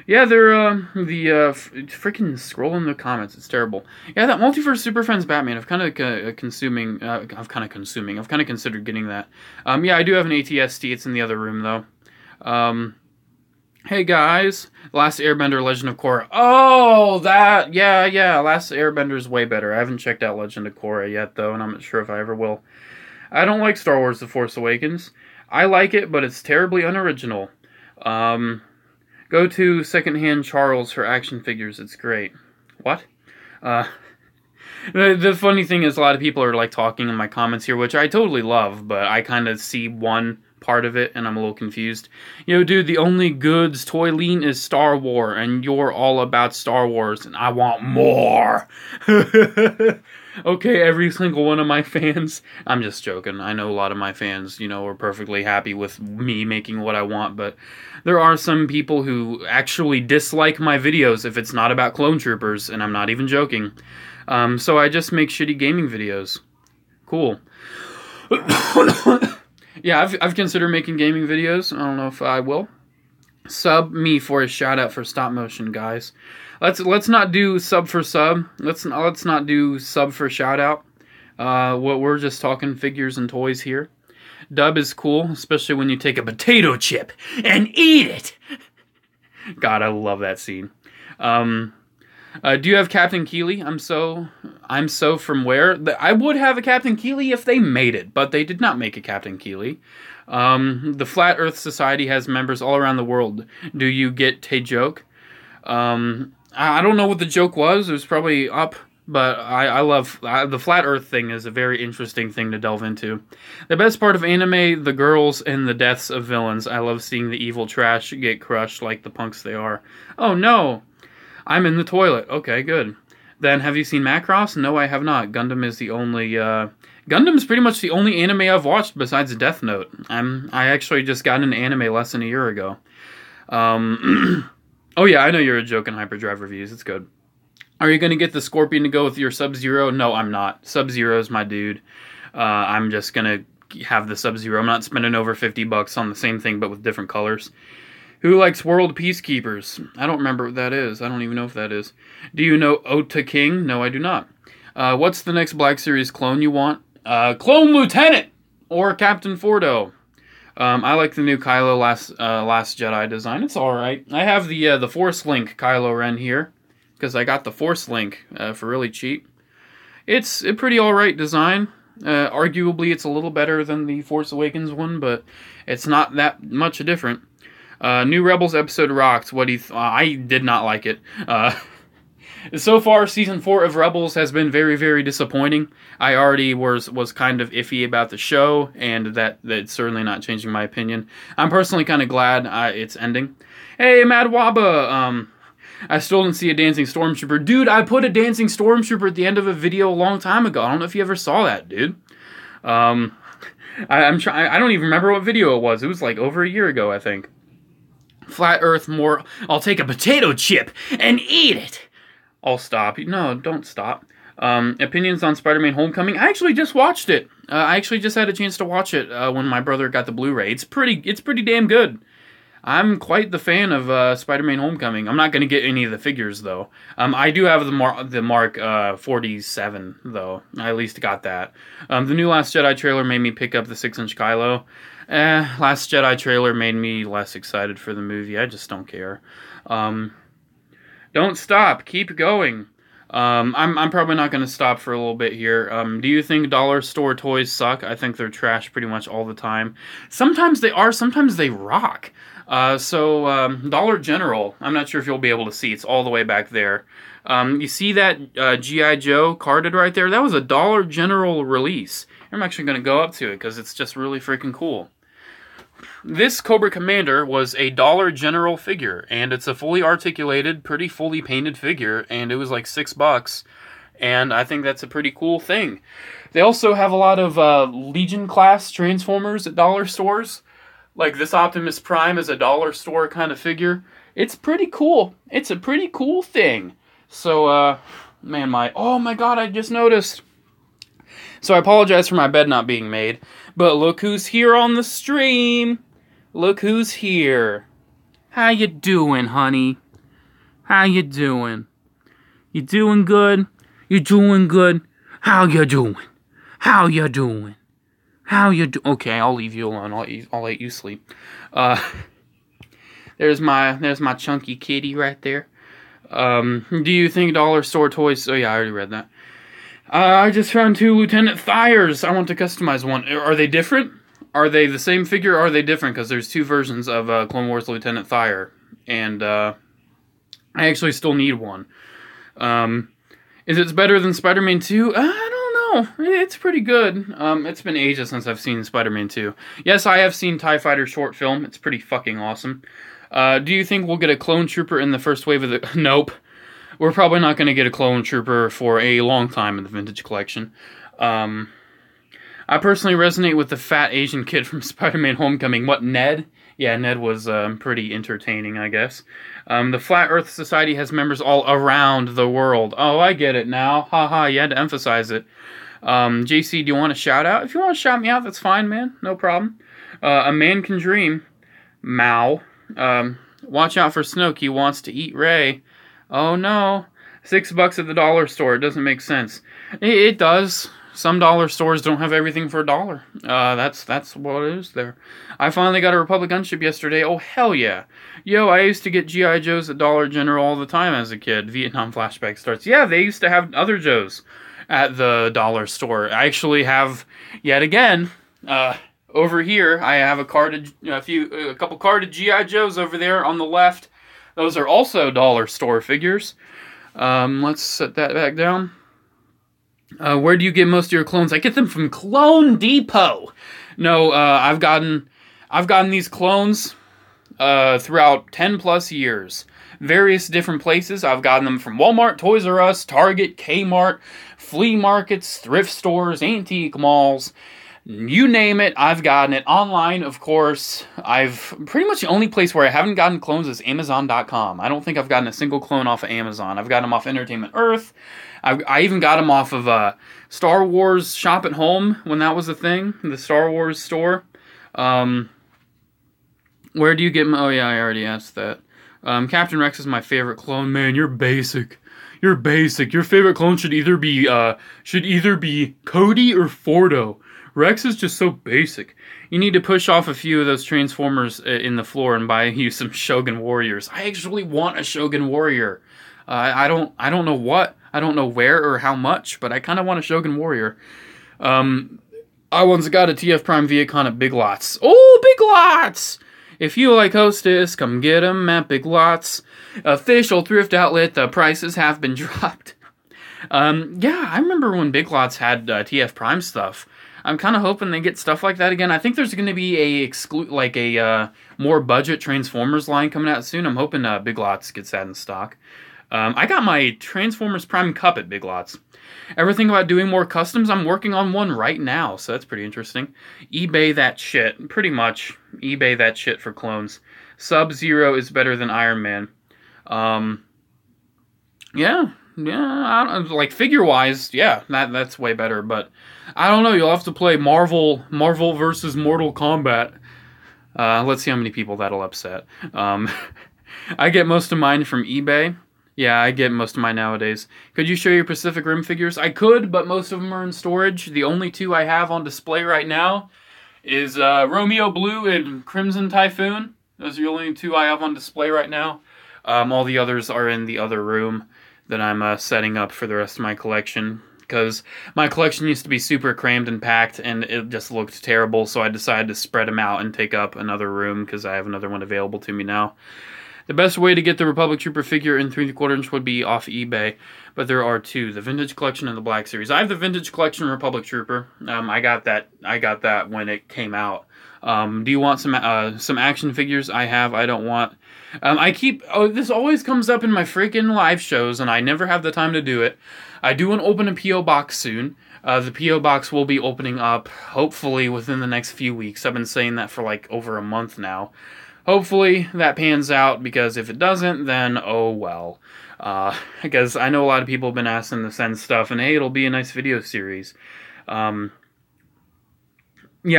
Yeah, they're freaking scrolling the comments. It's terrible. Yeah, that Multiverse Super Friends Batman. I've kind of considered getting that. Yeah, I do have an ATST. It's in the other room though. Hey guys, Last Airbender, Legend of Korra. Oh, that yeah. Last Airbender is way better. I haven't checked out Legend of Korra yet though, and I'm not sure if I ever will. I don't like Star Wars: The Force Awakens. I like it, but it's terribly unoriginal. Go to Secondhand Charles for action figures. It's great. What? The funny thing is, a lot of people are like talking in my comments here, which I totally love, but I kind of see one part of it and I'm a little confused. Yo, dude, the only goods toy lean is Star Wars, and you're all about Star Wars, and I want more. Okay, every single one of my fans. I'm just joking. I know a lot of my fans, you know, are perfectly happy with me making what I want, but there are some people who actually dislike my videos if it's not about clone troopers, and I'm not even joking. So I just make shitty gaming videos. Cool. Yeah, I've considered making gaming videos. I don't know if I will. Sub me for a shout out for stop motion, guys. Let's not do sub for sub. Let's not do sub for shout out. We're just talking figures and toys here. Dub is cool, especially when you take a potato chip and eat it. God, I love that scene. Do you have Captain Keeley? I'm so from where? I would have a Captain Keeley if they made it, but they did not make a Captain Keeley. The Flat Earth Society has members all around the world. Do you get a joke? I don't know what the joke was. It was probably up, but I love the Flat Earth thing is a very interesting thing to delve into. The best part of anime, the girls and the deaths of villains. I love seeing the evil trash get crushed like the punks they are. Oh no! I'm in the toilet. Okay, good. Then, have you seen Macross? No, I have not. Gundam is the only, Gundam's pretty much the only anime I've watched besides Death Note. I actually just got an anime less than a year ago. Oh yeah, I know you're a joke in Hyperdrive reviews. It's good. Are you going to get the Scorpion to go with your Sub-Zero? No, I'm not. Sub-Zero's my dude. I'm just going to have the Sub-Zero. I'm not spending over $50 on the same thing, but with different colors. Who likes World Peacekeepers? I don't remember what that is. I don't even know if that is. Do you know Ota King? No, I do not. What's the next Black Series clone you want? Clone Lieutenant! Or Captain Fordo. I like the new Kylo Last Jedi design. It's alright. I have the Force Link Kylo Ren here, because I got the Force Link for really cheap. It's a pretty alright design. Arguably, it's a little better than the Force Awakens one, but it's not that much different. New Rebels episode rocked. What do you I did not like it. So far, Season 4 of Rebels has been very, very disappointing. I already was kind of iffy about the show, and that's certainly not changing my opinion. I'm personally kind of glad it's ending. Hey, Mad Waba! I still didn't see a dancing stormtrooper. Dude, I put a dancing stormtrooper at the end of a video a long time ago. I don't know if you ever saw that, dude. I don't even remember what video it was. It was like over a year ago, I think. Flat Earth more. I'll take a potato chip and eat it. I'll stop. No, don't stop. Opinions on Spider-Man Homecoming. I actually just watched it. I actually just had a chance to watch it when my brother got the Blu-ray. It's pretty damn good. I'm quite the fan of Spider-Man Homecoming. I'm not going to get any of the figures, though. I do have the Mark 47, though. I at least got that. The new Last Jedi trailer made me pick up the 6-inch Kylo. Last Jedi trailer made me less excited for the movie. I just don't care. Don't stop. Keep going. I'm probably not going to stop for a little bit here. Do you think dollar store toys suck? I think they're trash pretty much all the time. Sometimes they are. Sometimes they rock. Dollar General. I'm not sure if you'll be able to see. It's all the way back there. You see that G.I. Joe carded right there? That was a Dollar General release. I'm actually going to go up to it because it's just really freaking cool. This Cobra Commander was a Dollar General figure, and it's a fully articulated, pretty fully painted figure, and it was like $6, and I think that's a pretty cool thing. They also have a lot of Legion class Transformers at dollar stores. Like this Optimus Prime is a dollar store kind of figure. It's pretty cool. It's a pretty cool thing. So, oh my god, I just noticed. So I apologize for my bed not being made, but look who's here on the stream. Look who's here. How you doing, honey? How you doing? You doing good? You doing good? How you doing? How you doing? How you do? Okay, I'll leave you alone. I'll let you sleep. There's my chunky kitty right there. Do you think dollar store toys? Oh yeah, I already read that. I just found 2 Lieutenant Thyers. I want to customize one. Are they different? Are they the same figure, or are they different? Because there's 2 versions of Clone Wars Lieutenant Thyer. And I actually still need one. Is it better than Spider-Man 2? I don't know. It's pretty good. It's been ages since I've seen Spider-Man 2. Yes, I have seen TIE Fighter short film. It's pretty fucking awesome. Do you think we'll get a clone trooper in the first wave of the... Nope. We're probably not going to get a clone trooper for a long time in the Vintage Collection. I personally resonate with the fat Asian kid from Spider-Man Homecoming. What, Ned? Yeah, Ned was pretty entertaining, I guess. The Flat Earth Society has members all around the world. Oh, I get it now. Haha, you had to emphasize it. JC, do you want a shout out? If you want to shout me out, that's fine, man. No problem. A Man Can Dream. Mao. Watch out for Snoke. He wants to eat Rey. Oh, no. $6 at the dollar store. It doesn't make sense. It does. Some dollar stores don't have everything for $1. That's what it is there. I finally got a Republic gunship yesterday. Oh, hell yeah. Yo, I used to get G.I. Joes at Dollar General all the time as a kid. Vietnam flashback starts. Yeah, they used to have other Joes at the dollar store. I actually have, yet again, over here, I have a couple carded G.I. Joes over there on the left. Those are also dollar store figures. Let's set that back down. Where do you get most of your clones? I get them from Clone Depot. No, I've gotten these clones throughout 10 plus years. Various different places. I've gotten them from Walmart, Toys R Us, Target, Kmart, flea markets, thrift stores, antique malls. You name it, I've gotten it. Online, of course. I've pretty much the only place where I haven't gotten clones is Amazon.com. I don't think I've gotten a single clone off of Amazon. I've gotten them off Entertainment Earth. I even got them off of Star Wars Shop at Home when that was a thing, the Star Wars store. Where do you get them? Oh yeah, I already asked that. Captain Rex is my favorite clone. Man, you're basic. You're basic. Your favorite clone should either be Cody or Fordo. Rex is just so basic. You need to push off a few of those Transformers in the floor and buy you some Shogun Warriors. I actually want a Shogun Warrior. I don't know what. I don't know where or how much, but I kind of want a Shogun Warrior. I once got a TF Prime Viacon at Big Lots. Oh, Big Lots! If you like Hostess, come get them at Big Lots. Official thrift outlet, the prices have been dropped. Yeah, I remember when Big Lots had TF Prime stuff. I'm kind of hoping they get stuff like that again. I think there's going to be a more budget Transformers line coming out soon. I'm hoping Big Lots gets that in stock. I got my Transformers Prime Cup at Big Lots. Ever think about doing more customs? I'm working on one right now, so that's pretty interesting. eBay that shit. Pretty much. eBay that shit for clones. Sub-Zero is better than Iron Man. Yeah, like figure-wise, yeah, that's way better, but I don't know, you'll have to play Marvel versus Mortal Kombat. Let's see how many people that'll upset. I get most of mine from eBay. Yeah, I get most of mine nowadays. Could you show your Pacific Rim figures? I could, but most of them are in storage. The only two I have on display right now is Romeo Blue and Crimson Typhoon. Those are the only two I have on display right now. All the others are in the other room that I'm setting up for the rest of my collection. Because my collection used to be super crammed and packed, and it just looked terrible, so I decided to spread them out and take up another room, because I have another one available to me now. The best way to get the Republic Trooper figure in 3/4 inch would be off eBay, but there are two: the Vintage Collection and the Black Series. I have the Vintage Collection Republic Trooper. I got that when it came out. Do you want some action figures? I don't want. This always comes up in my freaking live shows, and I never have the time to do it. I do want to open a P.O. box soon. The P.O. box will be opening up, hopefully, within the next few weeks. I've been saying that for like over a month now. Hopefully that pans out, because if it doesn't, then oh well. Because I know a lot of people have been asking to send stuff, and hey, it'll be a nice video series. Yeah,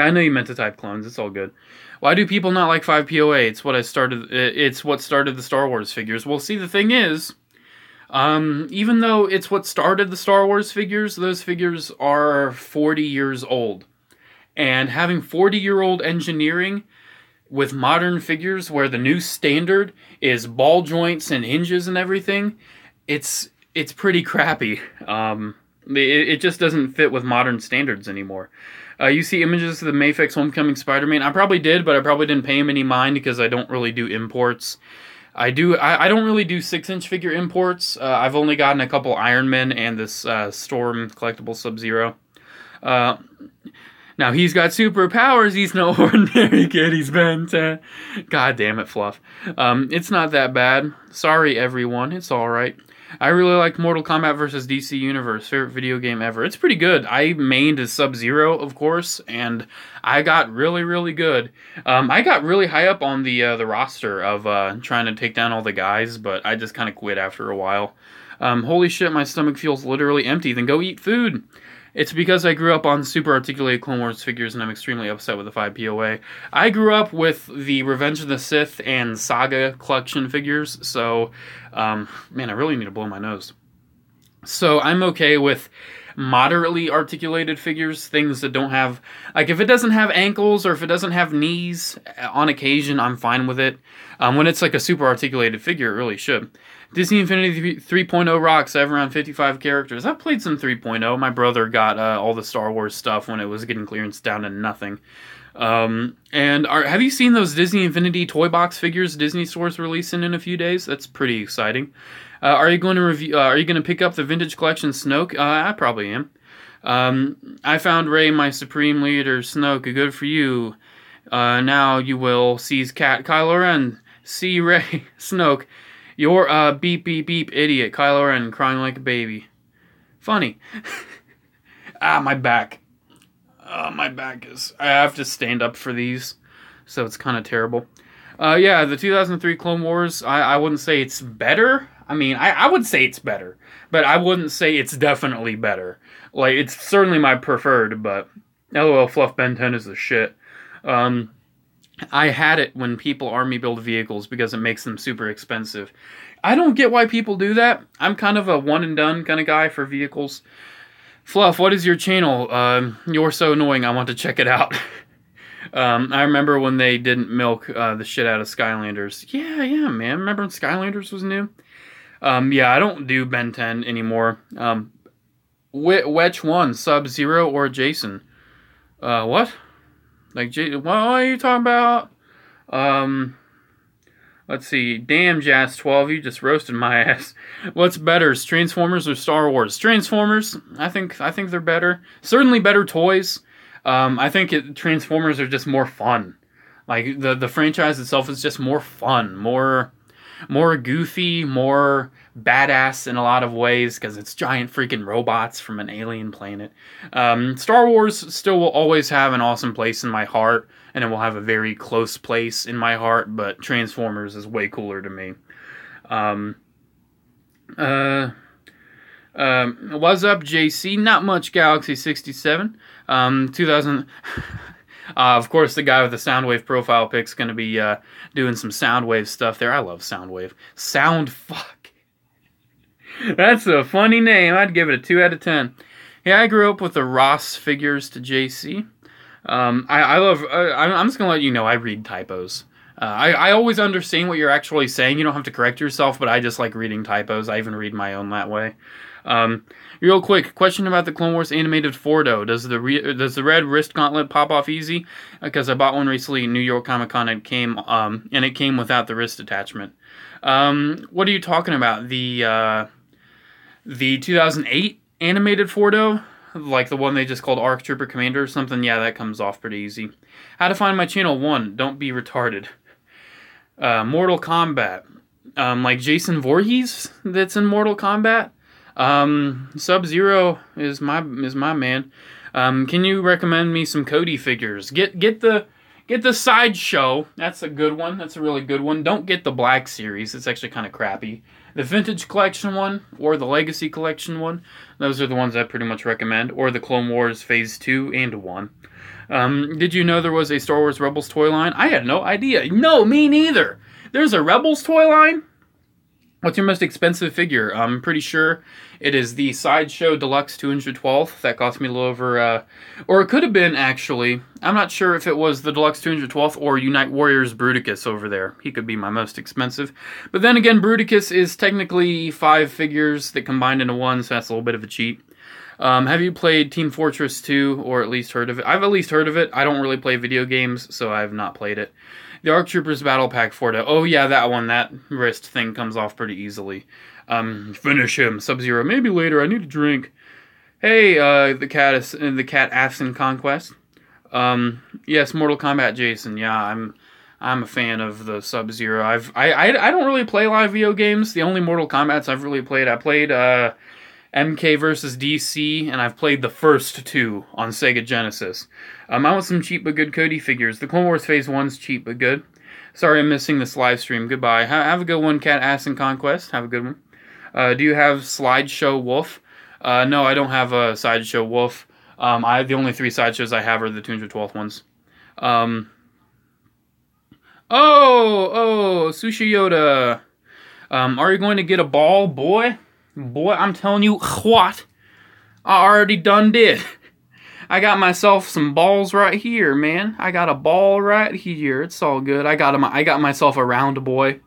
I know you meant to type clones. It's all good. Why do people not like 5POA? It's what started the Star Wars figures. Well, see, the thing is, even though it's what started the Star Wars figures, those figures are 40 years old. And having 40-year-old engineering with modern figures where the new standard is ball joints and hinges and everything, it's pretty crappy. It just doesn't fit with modern standards anymore. You see images of the Mafex Homecoming Spider-Man? I probably did, but I probably didn't pay him any mind because I don't really do imports. I don't really do 6-inch figure imports. I've only gotten a couple Iron Men and this Storm collectible Sub-Zero. Now he's got superpowers. He's no ordinary kid. He's Ben 10. God damn it, Fluff. It's not that bad. Sorry, everyone. It's all right. I really like Mortal Kombat vs. DC Universe. Favorite video game ever. It's pretty good. I mained as Sub-Zero, of course, and I got really, really good. I got really high up on the roster of trying to take down all the guys, but I just kind of quit after a while. Holy shit, my stomach feels literally empty. Then go eat food. It's because I grew up on super articulated Clone Wars figures, and I'm extremely upset with the 5 POA. I grew up with the Revenge of the Sith and Saga collection figures, so, man, I really need to blow my nose. So I'm okay with moderately articulated figures, things that don't have, like, if it doesn't have ankles or if it doesn't have knees, on occasion, I'm fine with it. When it's like a super articulated figure, it really should. Disney Infinity 3.0 rocks. I have around 55 characters. I've played some 3.0. My brother got all the Star Wars stuff when it was getting clearance down to nothing. Have you seen those Disney Infinity toy box figures Disney Store's releasing in a few days? That's pretty exciting. Are you going to review? Are you going to pick up the vintage collection Snoke? I probably am. I found Rey, my supreme leader. Snoke, good for you. Now you will seize Cat Kylo Ren. See Rey, Snoke. You're a beep beep beep idiot. Kylo Ren crying like a baby. Funny. My back. My back is... I have to stand up for these, so it's kind of terrible. Yeah, the 2003 Clone Wars, I wouldn't say it's better. I mean, I would say it's better, but I wouldn't say it's definitely better. Like, it's certainly my preferred, but LOL Fluff Ben 10 is the shit. I had it when people army build vehicles because it makes them super expensive. I don't get why people do that. I'm kind of a one and done kind of guy for vehicles. Fluff, what is your channel? You're so annoying, I want to check it out. I remember when they didn't milk the shit out of Skylanders. Yeah, man. Remember when Skylanders was new? Yeah, I don't do Ben 10 anymore. Which one? Sub-Zero or Jason? What? Like, what are you talking about? Let's see. Damn, Jazz12, you just roasted my ass. What's better, Transformers or Star Wars? Transformers. I think they're better. Certainly better toys. I think Transformers are just more fun. Like, the franchise itself is just more fun, more goofy, more badass in a lot of ways, because it's giant freaking robots from an alien planet. Star Wars still will always have an awesome place in my heart, and it will have a very close place in my heart, but Transformers is way cooler to me. What's up, JC? Not much, Galaxy 67. 2000... of course, the guy with the Soundwave profile pic's going to be doing some Soundwave stuff there. I love Soundwave. Soundfuck. That's a funny name. I'd give it a 2 out of 10. Yeah, I grew up with the Ross figures to JC. I love... I'm just going to let you know I read typos. I always understand what you're actually saying. You don't have to correct yourself, but I just like reading typos. I even read my own that way. Real quick, question about the Clone Wars animated Fordo. Does the red wrist gauntlet pop off easy? Because I bought one recently in New York Comic Con and it came without the wrist attachment. What are you talking about? The 2008 animated Fordo? Like the one they just called Arc Trooper Commander or something? Yeah, that comes off pretty easy. How to find my channel? 1. Don't be retarded. Mortal Kombat. Like Jason Voorhees that's in Mortal Kombat. Sub-Zero is my man. Can you recommend me some Cody figures? Get the Sideshow. That's a good one. That's a really good one. Don't get the Black Series. It's actually kind of crappy. The Vintage Collection one or the Legacy Collection one. Those are the ones I pretty much recommend. Or the Clone Wars Phase 2 and 1. Did you know there was a Star Wars Rebels toy line? I had no idea. No, me neither. There's a Rebels toy line? What's your most expensive figure? I'm pretty sure it is the Sideshow Deluxe 212th. That cost me a little over, or it could have been, actually. I'm not sure if it was the Deluxe 212th or Unite Warriors Bruticus over there. He could be my most expensive. But then again, Bruticus is technically 5 figures that combined into one, so that's a little bit of a cheat. Have you played Team Fortress 2, or at least heard of it? I've at least heard of it. I don't really play video games, so I have not played it. The ARC Troopers Battle Pack 4. Oh yeah, that one. That wrist thing comes off pretty easily. Finish him, Sub-Zero. Maybe later. I need a drink. Hey, the cat asks in Conquest. Yes, Mortal Kombat Jason. Yeah, I'm a fan of the Sub-Zero. I don't really play live video games. The only Mortal Kombats I've really played, I played MK versus DC, and I've played the first two on Sega Genesis. I want some cheap but good Cody figures. The Clone Wars Phase 1's cheap but good. Sorry I'm missing this live stream. Goodbye. Have a good one, Cat Ass and Conquest. Have a good one. Do you have Slideshow Wolf? No, I don't have a Sideshow Wolf. The only 3 sideshows I have are the 212th ones. Sushi Yoda. Are you going to get a ball, boy? Boy, I'm telling you what, I already done did. I got myself some balls right here, man. I got a ball right here. It's all good. I got myself a round boy.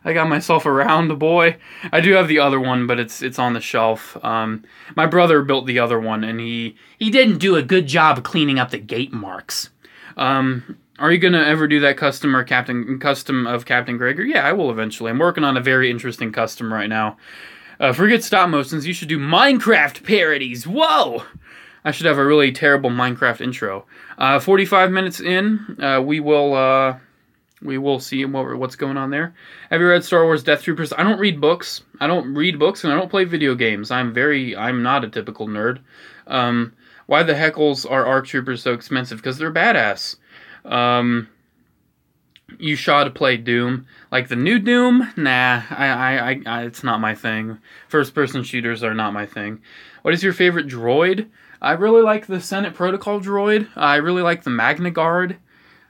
I got myself a round boy. I do have the other one, but it's on the shelf. My brother built the other one, and he didn't do a good job of cleaning up the gate marks. Are you gonna ever do that custom of Captain Gregor? Yeah, I will eventually. I'm working on a very interesting custom right now. Forget stop motions. You should do Minecraft parodies. Whoa! I should have a really terrible Minecraft intro. 45 minutes in, we will see what's going on there. Have you read Star Wars Death Troopers? I don't read books. I don't read books, and I don't play video games. I'm not a typical nerd. Why the heckles are ARC Troopers so expensive? Because they're badass. You should play Doom. Like the new Doom? Nah, it's not my thing. First-person shooters are not my thing. What is your favorite droid? I really like the Senate Protocol droid. I really like the Magna Guard.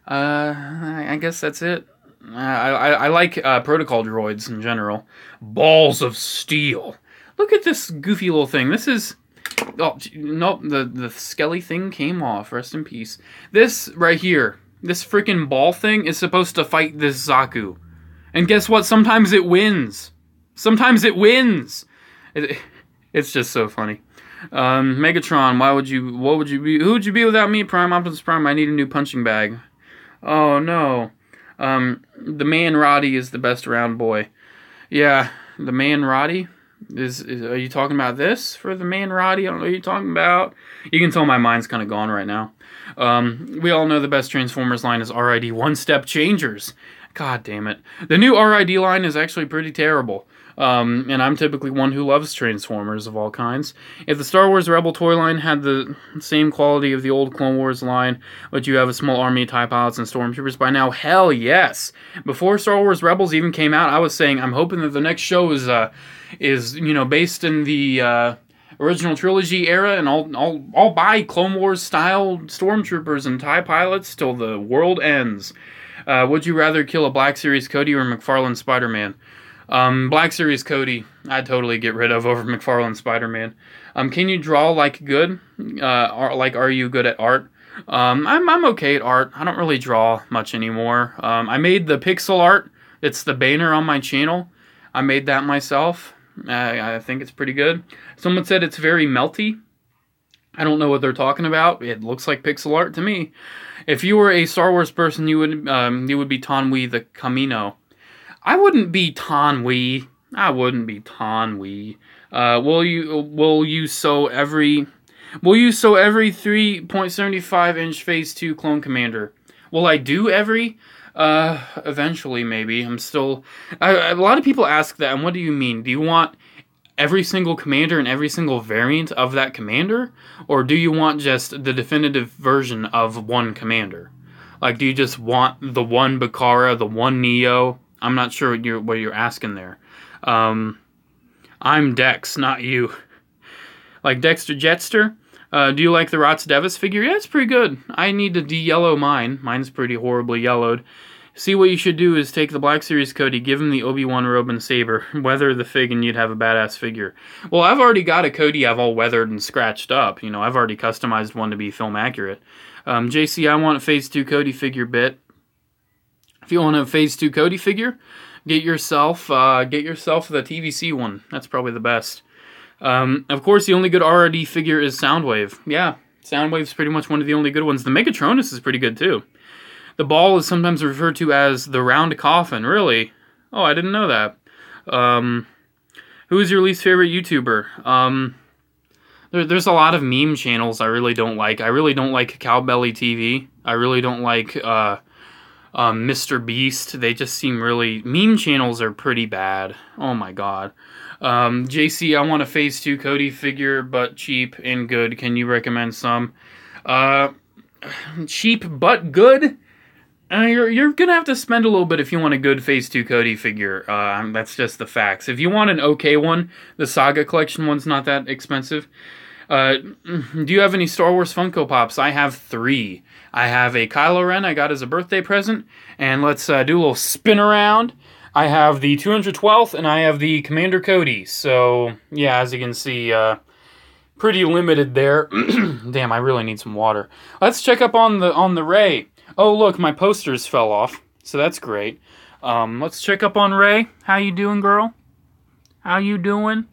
I guess that's it. I like Protocol droids in general. Balls of Steel. Look at this goofy little thing. This is... Oh, nope, the skelly thing came off. Rest in peace. This right here, this freaking ball thing is supposed to fight this Zaku. And guess what? Sometimes it wins. Sometimes it wins. It's just so funny. Megatron, what would you be? Who would you be without me? Prime Optimus Prime, I need a new punching bag. Oh no. The man Roddy is the best around boy. Yeah, the man Roddy? Are you talking about this for the man Roddy? I don't know what you're talking about. You can tell my mind's kind of gone right now. We all know the best Transformers line is RID one-step changers. God damn it. The new RID line is actually pretty terrible. And I'm typically one who loves Transformers of all kinds. If the Star Wars Rebel toy line had the same quality of the old Clone Wars line, would you have a small army of TIE pilots and stormtroopers by now? Hell yes! Before Star Wars Rebels even came out, I was saying I'm hoping that the next show is based in the original trilogy era, and I'll buy Clone Wars style stormtroopers and TIE pilots till the world ends. Would you rather kill a Black Series Cody or McFarlane Spider-Man? Black Series Cody, I'd totally get rid of over McFarlane Spider-Man. Can you draw like good? Are you good at art? I'm okay at art. I don't really draw much anymore. I made the pixel art. It's the banner on my channel. I made that myself. I think it's pretty good. Someone said it's very melty. I don't know what they're talking about. It looks like pixel art to me. If you were a Star Wars person, you would be Tanwi the Camino. I wouldn't be Tanwi. I wouldn't be Tanwi. Will you sew every 3.75 inch Phase 2 Clone Commander? Will I do every? Eventually maybe. I'm still. A lot of people ask that, and what do you mean? Do you want every single commander and every single variant of that commander, or do you want just the definitive version of one commander? Like, do you just want the one Bakara, the one Neo? I'm not sure what you're asking there. I'm Dex, not you. Like Dexter Jetster? Do you like the Rots Devis figure? Yeah, it's pretty good. I need to de-yellow mine. Mine's pretty horribly yellowed. See, what you should do is take the Black Series Cody, give him the Obi-Wan robe and saber, weather the fig, and you'd have a badass figure. Well, I've already got a Cody I've all weathered and scratched up. You know, I've already customized one to be film accurate. JC, I want a Phase 2 Cody figure bit. If you want a Phase 2 Cody figure, get yourself the TVC one. That's probably the best. Of course, the only good RRD figure is Soundwave. Yeah, Soundwave's pretty much one of the only good ones. The Megatronus is pretty good, too. The ball is sometimes referred to as the round coffin. Really? Oh, I didn't know that. Who is your least favorite YouTuber? There's a lot of meme channels I really don't like. I really don't like Cowbelly TV. I really don't like Mr. Beast. They just seem really... Meme channels are pretty bad. Oh my god. JC, I want a Phase 2 Cody figure, but cheap and good. Can you recommend some? Cheap but good? You're gonna have to spend a little bit if you want a good Phase 2 Cody figure. That's just the facts. If you want an okay one, the Saga Collection one's not that expensive. Do you have any Star Wars Funko Pops? I have 3. I have a Kylo Ren I got as a birthday present, and let's do a little spin around. I have the 212th, and I have the Commander Cody. So, yeah, as you can see, pretty limited there. Damn, I really need some water. Let's check up on the Rey. Oh, look, my posters fell off, so that's great. Let's check up on Rey. How you doing, girl? How you doing?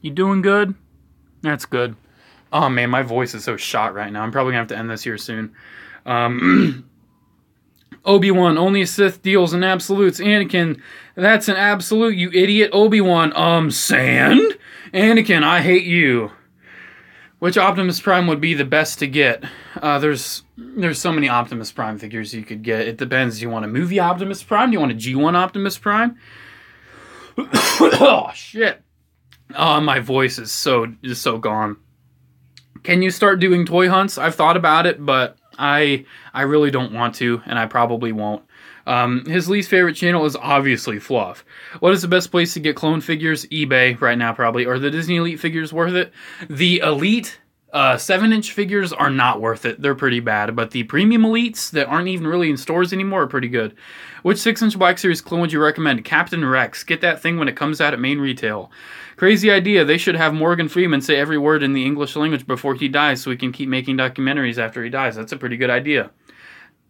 You doing good? That's good. Oh, man, my voice is so shot right now. I'm probably going to have to end this here soon. Obi-Wan, only a Sith deals in absolutes. Anakin, that's an absolute, you idiot. Obi-Wan, sand? Anakin, I hate you. Which Optimus Prime would be the best to get? There's so many Optimus Prime figures you could get. It depends. Do you want a movie Optimus Prime? Do you want a G1 Optimus Prime? Oh, shit. Oh, my voice is so gone. Can you start doing toy hunts? I've thought about it, but I really don't want to, and I probably won't. His least favorite channel is obviously Fluff. What is the best place to get clone figures? eBay right now, probably. Are the Disney Elite figures worth it? The Elite 7-inch figures are not worth it. They're pretty bad. But the premium Elites that aren't even really in stores anymore are pretty good. Which 6-inch Black Series clone would you recommend? Captain Rex. Get that thing when it comes out at main retail. Crazy idea. They should have Morgan Freeman say every word in the English language before he dies so we can keep making documentaries after he dies. That's a pretty good idea.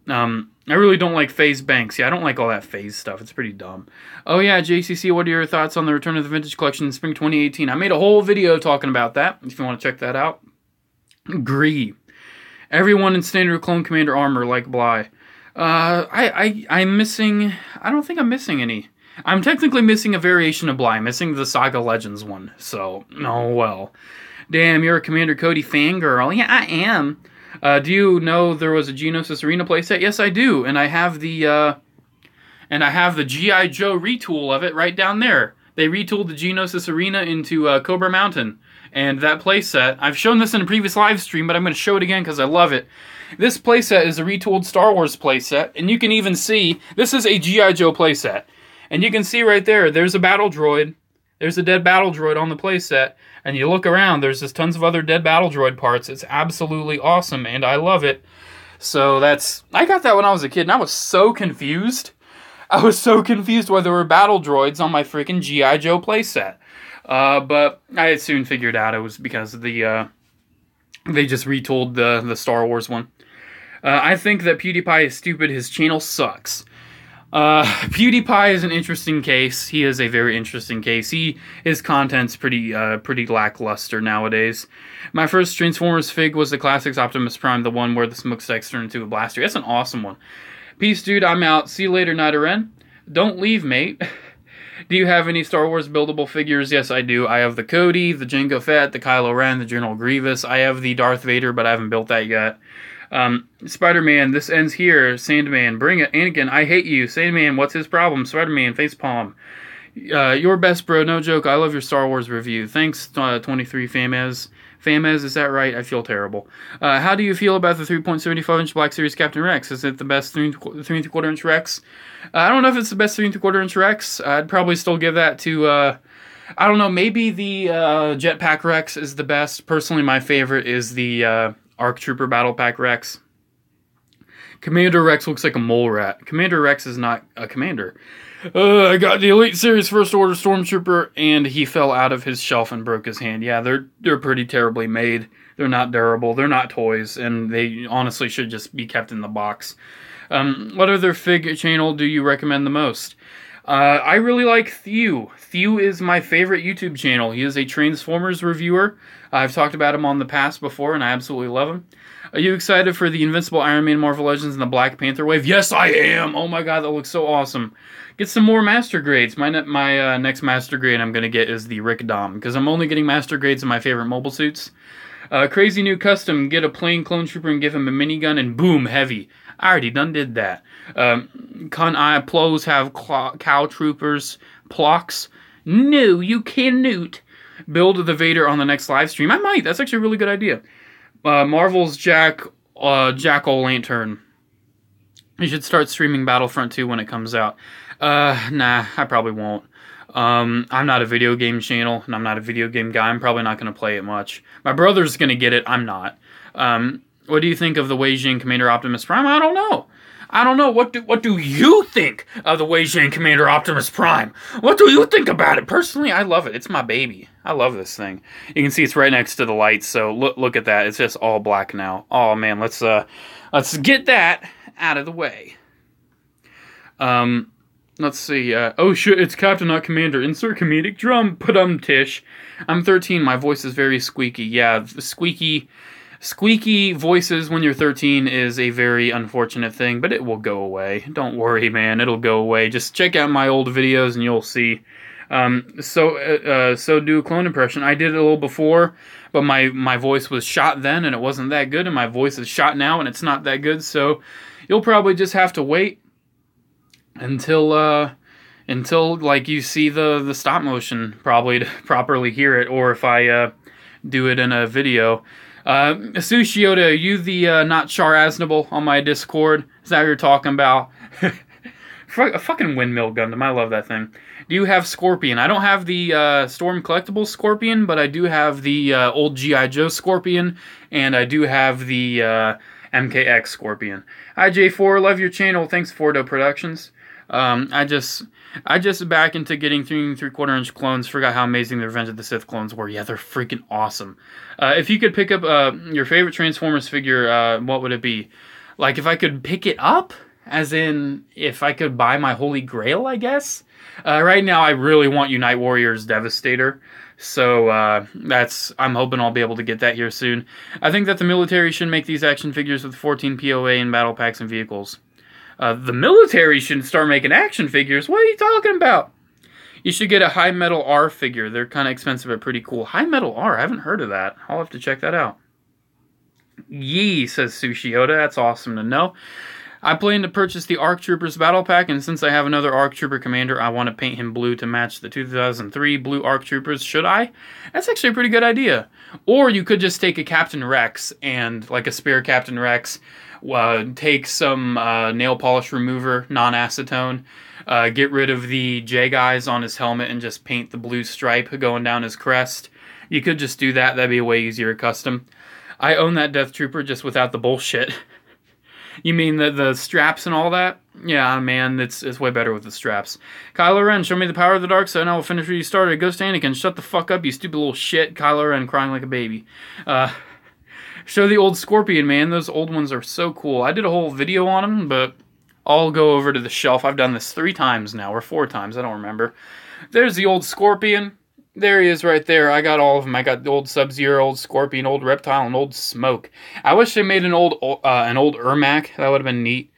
I really don't like Phase Banks. Yeah, I don't like all that Phase stuff. It's pretty dumb. Oh yeah, JCC, what are your thoughts on the return of the Vintage Collection in spring 2018? I made a whole video talking about that, if you want to check that out. Agree. Everyone in standard clone commander armor like Bly. I'm missing... I don't think I'm missing any. I'm technically missing a variation of Bly. I'm missing the Saga Legends one. So, oh well. Damn, you're a Commander Cody fangirl. Yeah, I am. Do you know there was a Geonosis Arena playset? Yes, I do. And I have the G.I. Joe retool of it right down there. They retooled the Geonosis Arena into Cobra Mountain. And that playset, I've shown this in a previous live stream, but I'm going to show it again because I love it. This playset is a retooled Star Wars playset, and you can even see, this is a G.I. Joe playset. And you can see right there, there's a battle droid. There's a dead battle droid on the playset. And you look around, there's just tons of other dead battle droid parts. It's absolutely awesome, and I love it. So I got that when I was a kid, and I was so confused. I was so confused why there were battle droids on my freaking G.I. Joe playset. But I soon figured out it was because of they just retooled the Star Wars one. I think that PewDiePie is stupid. His channel sucks. PewDiePie is an interesting case. He is a very interesting case. His content's pretty lackluster nowadays. My first Transformers fig was the Classics Optimus Prime, the one where the smokestacks turn into a blaster. That's an awesome one. Peace, dude. I'm out. See you later, Nidoran. Don't leave, mate. Do you have any Star Wars buildable figures? Yes, I do. I have the Cody, the Jango Fett, the Kylo Ren, the General Grievous. I have the Darth Vader, but I haven't built that yet. Spider-Man, this ends here. Sandman, bring it. Anakin, I hate you. Sandman, what's his problem? Spider-Man, facepalm. Your best, bro. No joke. I love your Star Wars review. Thanks, 23 Famez. Famez, is that right? I feel terrible. How do you feel about the 3.75-inch Black Series Captain Rex? Is it the best 3.75-inch Rex? I don't know if it's the best 3.25-inch Rex. I'd probably still give that to, I don't know, maybe the Jetpack Rex is the best. Personally, my favorite is the ARC Trooper Battle Pack Rex. Commander Rex looks like a mole rat. Commander Rex is not a commander. I got the Elite Series First Order Stormtrooper, and he fell out of his shelf and broke his hand. Yeah, they're pretty terribly made. They're not durable. They're not toys, and they honestly should just be kept in the box. What other fig channel do you recommend the most? I really like Thew. Thew is my favorite YouTube channel. He is a Transformers reviewer. I've talked about him on the past before, and I absolutely love him. Are you excited for the Invincible Iron Man Marvel Legends and the Black Panther wave? Yes, I am! Oh my god, that looks so awesome. Get some more Master Grades. My next Master Grade I'm going to get is the Rick Dom, because I'm only getting Master Grades in my favorite mobile suits. Crazy new custom. Get a plain clone trooper and give him a minigun, and boom, heavy. I already done did that. Can I plos have cow troopers plocks? No, you cannot. Build the Vader on the next live stream. I might. That's actually a really good idea. Marvel's Jack-o'-lantern. You should start streaming Battlefront 2 when it comes out. Nah, I probably won't. I'm not a video game channel, and I'm not a video game guy. I'm probably not going to play it much. My brother's going to get it. I'm not. What do you think of the Wei Jing Commander Optimus Prime? I don't know. I don't know. What do you think of the Wei Jing Commander Optimus Prime? What do you think about it? Personally, I love it. It's my baby. I love this thing. You can see it's right next to the lights, so look at that. It's just all black now. Oh man, let's get that out of the way. Let's see. Oh shit, it's Captain, not Commander. Insert comedic drum. Tish. I'm 13. My voice is very squeaky. Yeah, squeaky voices when you're 13 is a very unfortunate thing, but it will go away. Don't worry, man. It'll go away. Just check out my old videos and you'll see. So do a clone impression. I did it a little before, but my voice was shot then and it wasn't that good, and my voice is shot now and it's not that good, so you'll probably just have to wait until like you see the stop motion probably to properly hear it, or if I do it in a video. Sushiota, are you the not Char Aznable on my Discord? Is that what you're talking about? A fucking windmill Gundam. I love that thing. Do you have Scorpion? I don't have the Storm Collectibles Scorpion, but I do have the old G.I. Joe Scorpion, and I do have the MKX Scorpion. Hi J4, love your channel. Thanks Fordo Productions. I just back into getting 3 3/4 inch clones. Forgot how amazing the Revenge of the Sith clones were. Yeah, they're freaking awesome. If you could pick up your favorite Transformers figure, what would it be? Like if I could pick it up, as in if I could buy my Holy Grail, I guess. Right now, I really want Unite Warriors Devastator. So I'm hoping I'll be able to get that here soon. I think that the military should make these action figures with 14 POA and battle packs and vehicles. The military should start making action figures? What are you talking about? You should get a High Metal R figure. They're kind of expensive but pretty cool. High Metal R? I haven't heard of that. I'll have to check that out. Yee, says Sushiota. That's awesome to know. I plan to purchase the ARC Troopers Battle Pack, and since I have another ARC Trooper Commander, I want to paint him blue to match the 2003 blue ARC Troopers. Should I? That's actually a pretty good idea. Or you could just take a Captain Rex, and like a spare Captain Rex, take some nail polish remover, non-acetone, get rid of the J-guys on his helmet and just paint the blue stripe going down his crest. You could just do that. That'd be a way easier custom. I own that Death Trooper just without the bullshit. You mean the straps and all that? Yeah, man, it's way better with the straps. Kylo Ren, show me the power of the dark side and I will finish where you started. Ghost Anakin, shut the fuck up, you stupid little shit. Kylo Ren crying like a baby. Show the old Scorpion, man. Those old ones are so cool. I did a whole video on them, but I'll go over to the shelf. I've done this 3 times now, or 4 times, I don't remember. There's the old Scorpion. There he is right there. I got all of them. I got the old Sub-Zero, old Scorpion, old Reptile, and old Smoke. I wish they made an old Ermac. That would have been neat.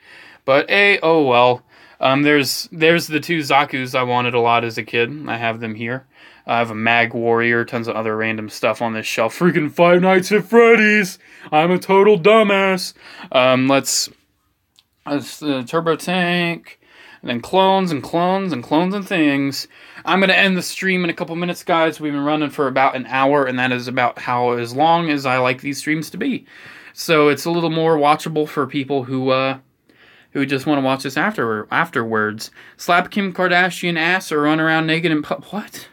But, oh well. There's the 2 Zakus I wanted a lot as a kid. I have them here. I have a Mag Warrior, tons of other random stuff on this shelf. Freaking Five Nights at Freddy's! I'm a total dumbass. Let's Turbo Tank, and then clones and clones and clones and things. I'm going to end the stream in a couple minutes, guys. We've been running for about an hour, and that is about as long as I like these streams to be. So it's a little more watchable for people who just want to watch this afterwards. Slap Kim Kardashian ass or run around naked and what?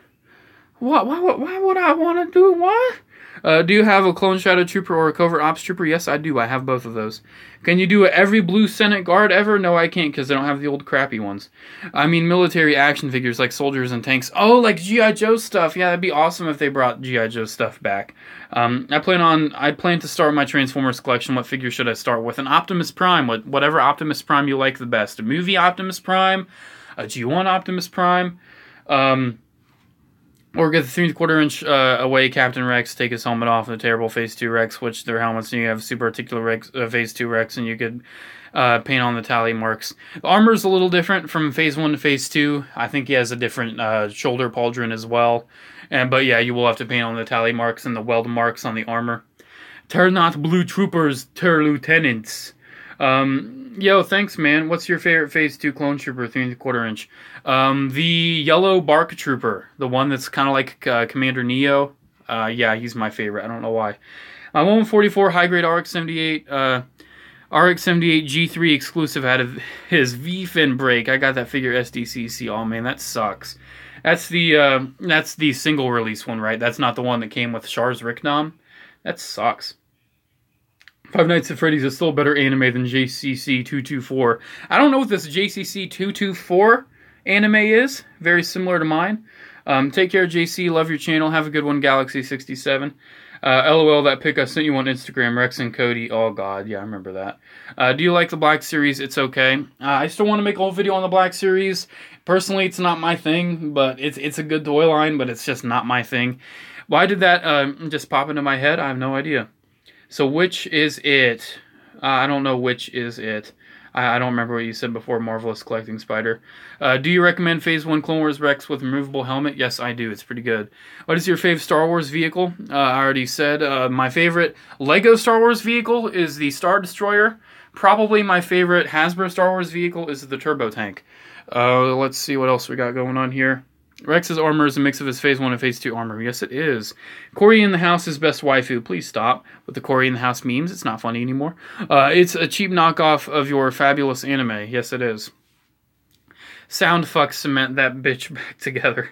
What? Why would I want to do what? Do you have a Clone Shadow Trooper or a Covert Ops Trooper? Yes, I do. I have both of those. Can you do every blue Senate Guard ever? No, I can't because I don't have the old crappy ones. I mean military action figures like soldiers and tanks. Oh, like G.I. Joe stuff. Yeah, that'd be awesome if they brought G.I. Joe stuff back. I plan to start my Transformers collection. What figure should I start with? An Optimus Prime. Whatever Optimus Prime you like the best. A movie Optimus Prime, Do you want Optimus Prime? Or get the 3/4 inch away Captain Rex, take his helmet off, and the terrible Phase 2 Rex, switch their helmets, and you have Super Articular Rex, Phase 2 Rex, and you could paint on the tally marks. The armor's a little different from Phase 1 to Phase 2. I think he has a different shoulder pauldron as well. But yeah, you will have to paint on the tally marks and the weld marks on the armor. Turn not blue troopers, tur lieutenants. Yo, thanks, man. What's your favorite Phase 2 clone trooper, 3/4 inch? The yellow bark trooper, the one that's kind of like Commander Neo. Yeah, he's my favorite. I don't know why. My 144 high grade RX-78, RX-78 G3 exclusive had his V-fin break. I got that figure SDCC. Oh man, that sucks. That's the single release one, right? That's not the one that came with Char's Ricknom. That sucks. Five Nights at Freddy's is still a better anime than JCC 224. I don't know what this JCC 224 anime is. Very similar to mine. Take care, JC. Love your channel. Have a good one, Galaxy67. LOL, that pic I sent you on Instagram, Rex and Cody. Oh, God. Yeah, I remember that. Do you like the Black Series? It's okay. I still want to make a whole video on the Black Series. Personally, it's not my thing, but it's a good toy line, but it's just not my thing. Why did that just pop into my head? I have no idea. So which is it? I don't know which is it. I don't remember what you said before, Marvelous Collecting Spider. Do you recommend Phase 1 Clone Wars Rex with removable helmet? Yes, I do. It's pretty good. What is your fave Star Wars vehicle? I already said. My favorite Lego Star Wars vehicle is the Star Destroyer. Probably my favorite Hasbro Star Wars vehicle is the Turbo Tank. Let's see what else we got going on here. Rex's armor is a mix of his Phase 1 and Phase 2 armor. Yes, it is. Corey in the House is best waifu. Please stop with the Corey in the House memes. It's not funny anymore. It's a cheap knockoff of your fabulous anime. Yes, it is. Soundfuck cement that bitch back together.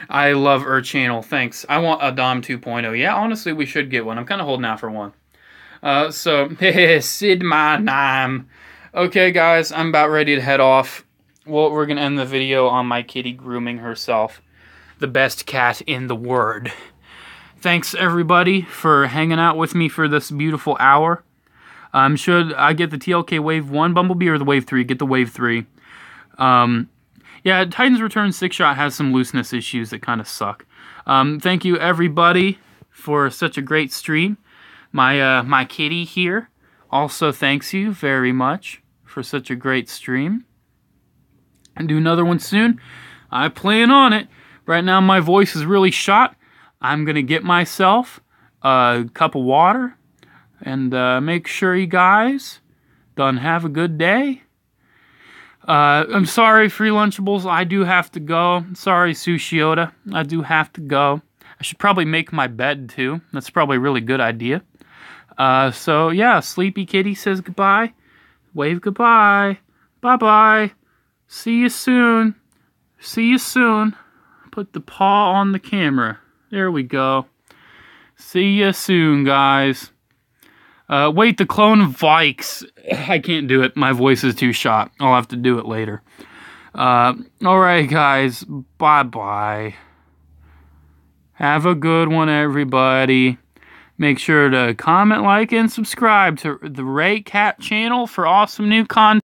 I love her channel. Thanks. I want a Dom 2.0. Yeah, honestly, we should get one. I'm kind of holding out for one. Sid my name. Okay, guys, I'm about ready to head off. Well, we're going to end the video on my kitty grooming herself. The best cat in the world. Thanks, everybody, for hanging out with me for this beautiful hour. Should I get the TLK Wave 1 Bumblebee or the Wave 3? Get the Wave 3. Yeah, Titan's Return 6-shot has some looseness issues that kind of suck. Thank you, everybody, for such a great stream. My kitty here also thanks you very much for such a great stream. And do another one soon. I plan on it. Right now my voice is really shot. I'm going to get myself a cup of water and make sure you guys done have a good day. I'm sorry, Free Lunchables. I do have to go. Sorry, Sushiota. I do have to go. I should probably make my bed too. That's probably a really good idea. So yeah, Sleepy Kitty says goodbye. Wave goodbye. Bye-bye. See you soon. See you soon. Put the paw on the camera. There we go. See you soon, guys. Wait, the clone Vikes. I can't do it. My voice is too shot. I'll have to do it later. Alright, guys. Bye-bye. Have a good one, everybody. Make sure to comment, like, and subscribe to the Ray Cat channel for awesome new content.